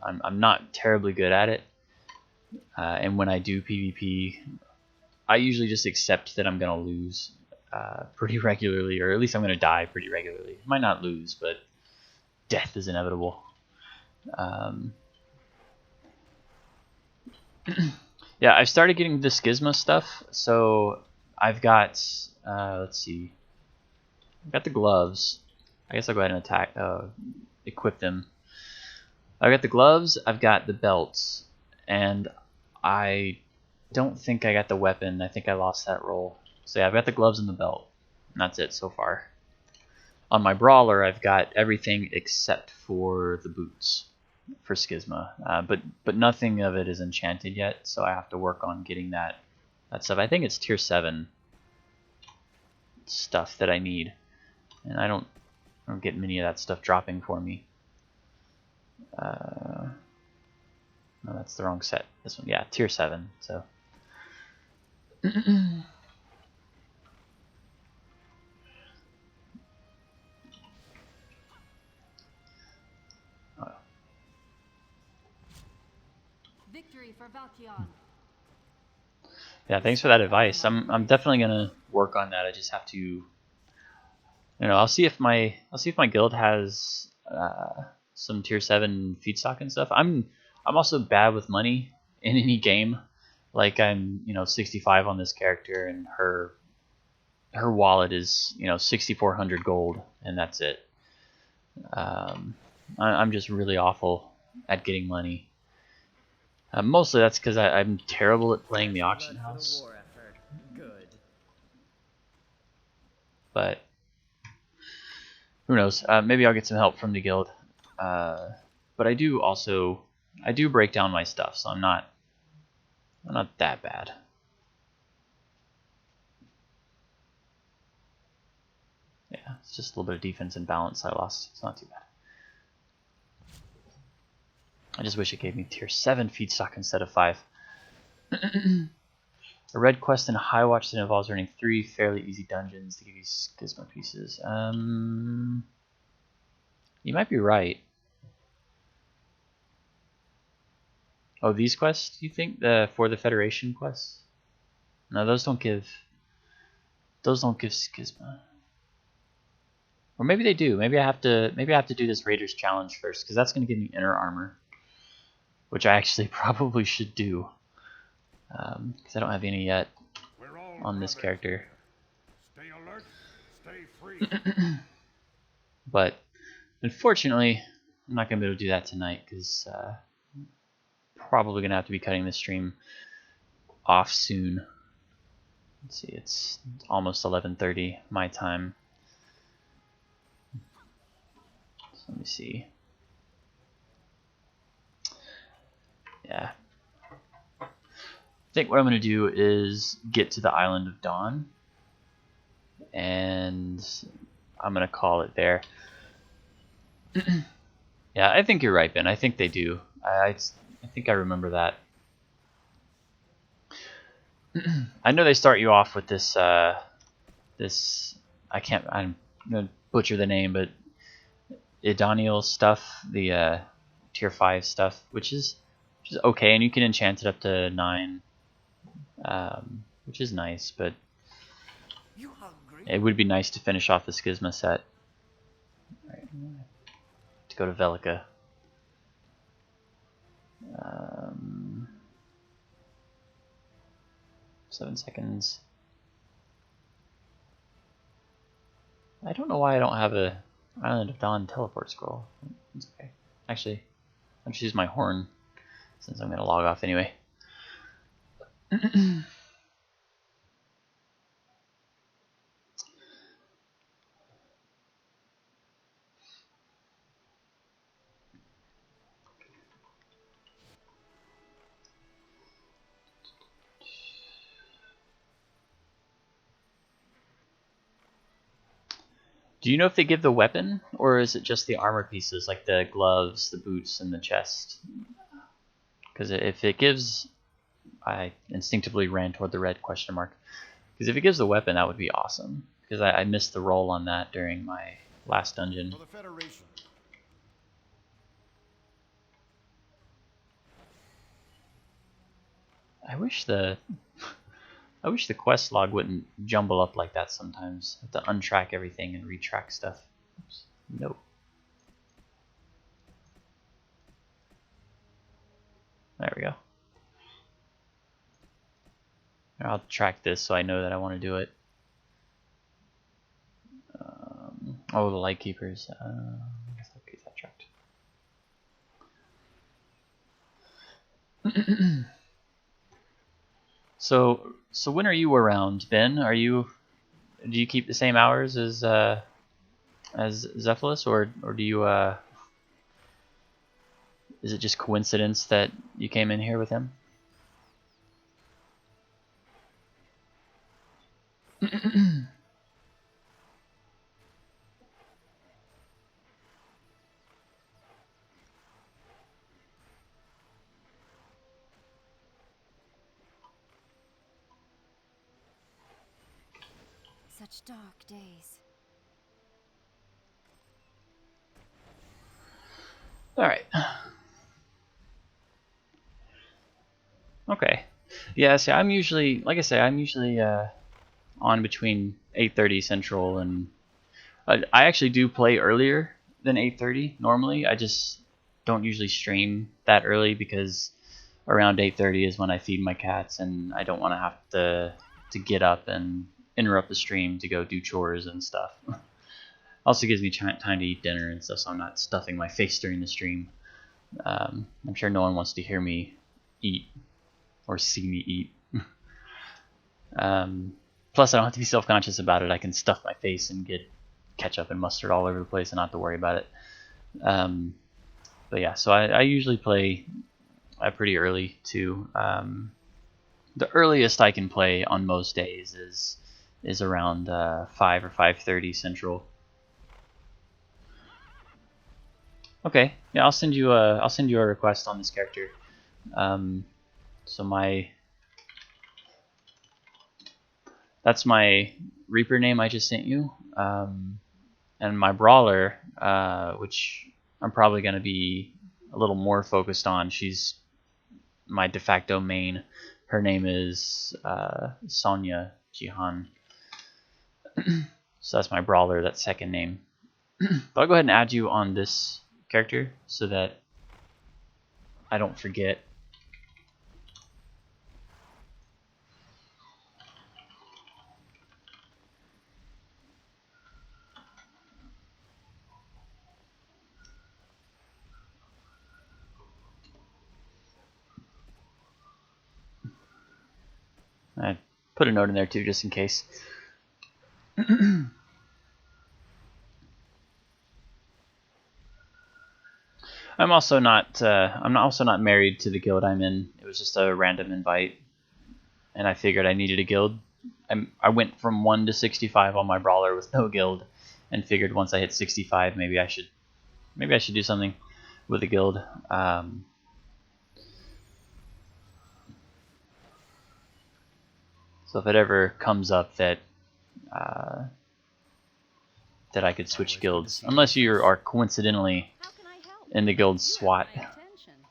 I'm not terribly good at it, and when I do PvP, I usually just accept that I'm gonna lose pretty regularly, or at least I'm gonna die pretty regularly. I might not lose, but death is inevitable. Yeah, I've started getting the Schisma stuff, so I've got, let's see, I've got the gloves. I guess I'll go ahead and equip them. I've got the gloves, I've got the belts, and I don't think I got the weapon. I think I lost that roll. So yeah, I've got the gloves and the belt, and that's it so far. On my brawler, I've got everything except for the boots for Schisma, but nothing of it is enchanted yet, so I have to work on getting that stuff. I think it's tier 7 stuff that I need, and I don't get many of that stuff dropping for me. No, that's the wrong set. This one, yeah, tier 7. So. Victory for Valkion. Yeah, thanks for that advice. I'm definitely gonna work on that. I just have to, you know, I'll see if my guild has some tier 7 feedstock and stuff. I'm also bad with money in any game. Like I'm, 65 on this character, and her wallet is, 6,400 gold, and that's it. I'm just really awful at getting money. Mostly that's because I'm terrible at playing the auction house. But who knows? Maybe I'll get some help from the guild. But I do break down my stuff, so I'm not that bad. Yeah, it's just a little bit of defense and balance I lost. It's not too bad. I just wish it gave me tier 7 feedstock instead of 5. A red quest in Highwatch that involves earning 3 fairly easy dungeons to give you Schisma pieces. You might be right. Oh, these quests, you think? For the Federation quests? No, those don't give Schisma. Or maybe they do. Maybe I have to do this Raiders challenge first, because that's going to give me inner armor, which I actually probably should do, because I don't have any yet on this character. Stay alert, stay free. But unfortunately, I'm not going to be able to do that tonight, because probably going to have to be cutting this stream off soon. Let's see, it's almost 11:30 my time. So let me see. Yeah. I think what I'm going to do is get to the Island of Dawn, and I'm going to call it there. Yeah, I think you're right, Ben. I think they do. I think I remember that. I know they start you off with this I'm going to butcher the name, but Idaniel stuff, the tier 5 stuff, which is okay, and you can enchant it up to 9, which is nice, but it would be nice to finish off the Schisma set. Right, to go to Velica. 7 seconds. I don't know why I don't have a Island of Dawn teleport scroll. It's okay. Actually, I'll just use my horn, since I'm going to log off anyway. Do you know if they give the weapon, or is it just the armor pieces, like the gloves, the boots, and the chest? Because if it gives... I instinctively ran toward the red question mark. Because if it gives the weapon, that would be awesome. Because I missed the roll on that during my last dungeon. For the Federation. I wish the quest log wouldn't jumble up like that sometimes. I have to untrack everything and retrack stuff. Oops. Nope. There we go. I'll track this so I know that I want to do it. Oh, the light keepers. I guess I'll keep that tracked. So when are you around, Ben? Do you keep the same hours as Zephylos, or do you is it just coincidence that you came in here with him? Such dark days. All right. Okay. Yeah. See, I'm usually, like I say, on between 8:30 Central and I actually do play earlier than 8:30 normally. I just don't usually stream that early because around 8:30 is when I feed my cats, and I don't want to have to get up and interrupt the stream to go do chores and stuff. Also gives me time to eat dinner and stuff, so I'm not stuffing my face during the stream. I'm sure no one wants to hear me eat or see me eat. Plus, I don't have to be self-conscious about it. I can stuff my face and get ketchup and mustard all over the place and not have to worry about it. But yeah, so I usually play pretty early too. The earliest I can play on most days is around 5 or 5:30 Central. Okay, yeah, I'll send you a request on this character. So that's my Reaper name I just sent you, and my brawler, which I'm probably going to be a little more focused on. She's my de facto main. Her name is Sonya Jihan. So that's my brawler, that second name. But I'll go ahead and add you on this character so that I don't forget. I put a note in there too, just in case. I'm also not married to the guild I'm in. It was just a random invite, and I figured I needed a guild. I went from 1 to 65 on my brawler with no guild, and figured once I hit 65, maybe I should do something with a guild. So if it ever comes up that I could switch guilds, unless you are coincidentally in the guild SWAT,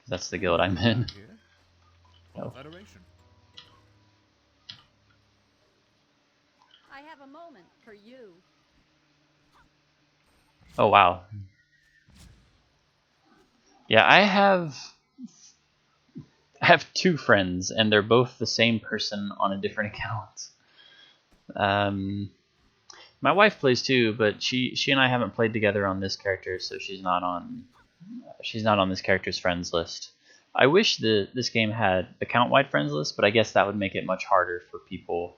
that's the guild I'm in. Oh. I have a moment for you. Oh wow. Yeah, I have 2 friends, and they're both the same person on a different account. My wife plays too, but she and I haven't played together on this character, so she's not on this character's friends list. I wish this game had account-wide friends list, but I guess that would make it much harder for people,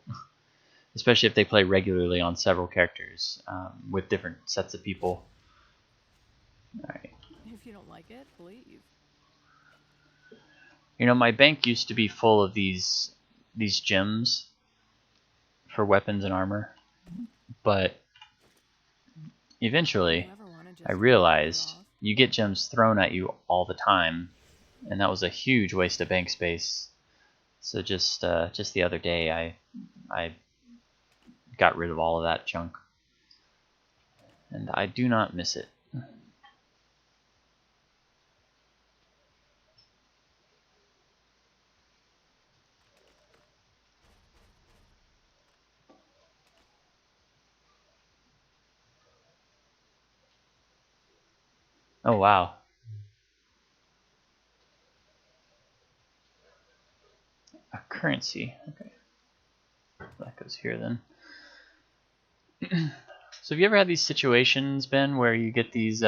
especially if they play regularly on several characters with different sets of people. All right. If you don't like it, leave. You know, my bank used to be full of these gems for weapons and armor, but eventually You ever wanna just I turn it realized off? you get gems thrown at you all the time, and that was a huge waste of bank space. So just the other day I got rid of all of that junk, and I do not miss it. Oh wow. A currency. Okay. That goes here then. So have you ever had these situations, Ben, where you get these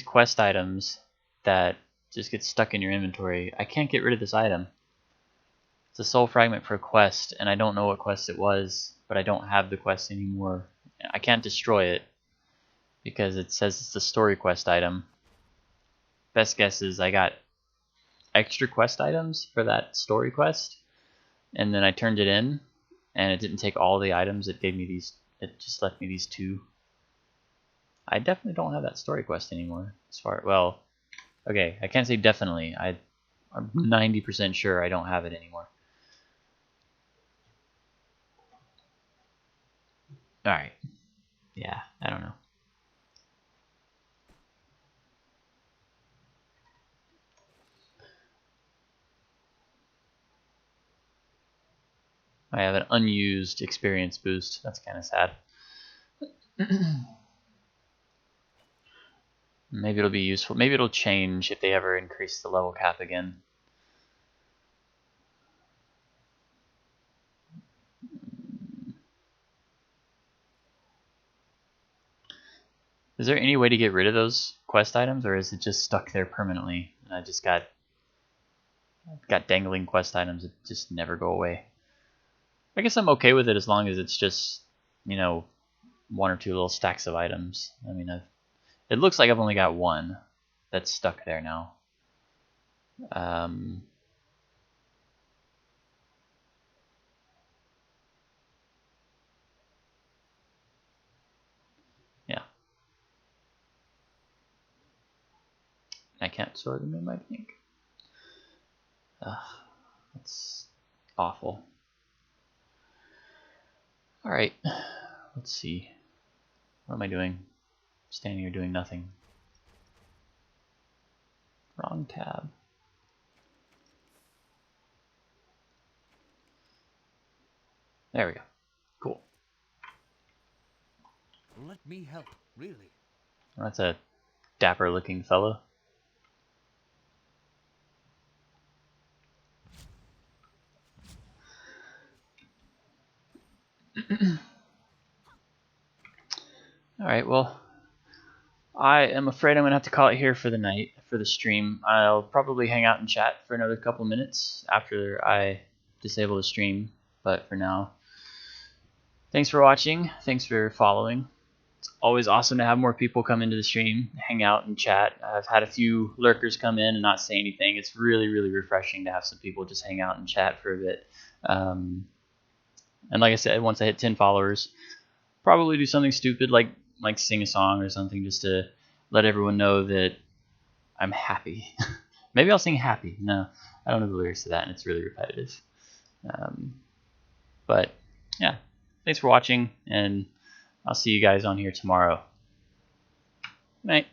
quest items that just get stuck in your inventory? I can't get rid of this item. It's a soul fragment for a quest, and I don't know what quest it was, but I don't have the quest anymore. I can't destroy it because it says it's a story quest item. Best guess is I got extra quest items for that story quest, and then I turned it in, and it didn't take all the items. It gave me these. It just left me these two. I definitely don't have that story quest anymore. Well, okay, I can't say definitely. I'm 90% sure I don't have it anymore. All right. Yeah, I don't know. I have an unused experience boost. That's kind of sad. Maybe it'll be useful. Maybe it'll change if they ever increase the level cap again. Is there any way to get rid of those quest items, or is it just stuck there permanently? And I just got dangling quest items that just never go away. I guess I'm okay with it as long as it's just, you know, one or two little stacks of items. I mean, it looks like I've only got one that's stuck there now. Yeah. I can't store them in my bank. That's awful. Alright, let's see. What am I doing? Standing here doing nothing. Wrong tab. There we go. Cool. Let me help, really. Well, that's a dapper looking fellow. Alright, well, I am afraid I'm going to have to call it here for the night, for the stream. I'll probably hang out and chat for another couple minutes after I disable the stream, but for now, thanks for watching, thanks for following. It's always awesome to have more people come into the stream, hang out and chat. I've had a few lurkers come in and not say anything. It's really, really refreshing to have some people just hang out and chat for a bit. And like I said, once I hit 10 followers, probably do something stupid like sing a song or something just to let everyone know that I'm happy. Maybe I'll sing happy. No, I don't know the lyrics to that, and it's really repetitive. But yeah, thanks for watching, and I'll see you guys on here tomorrow. Good night.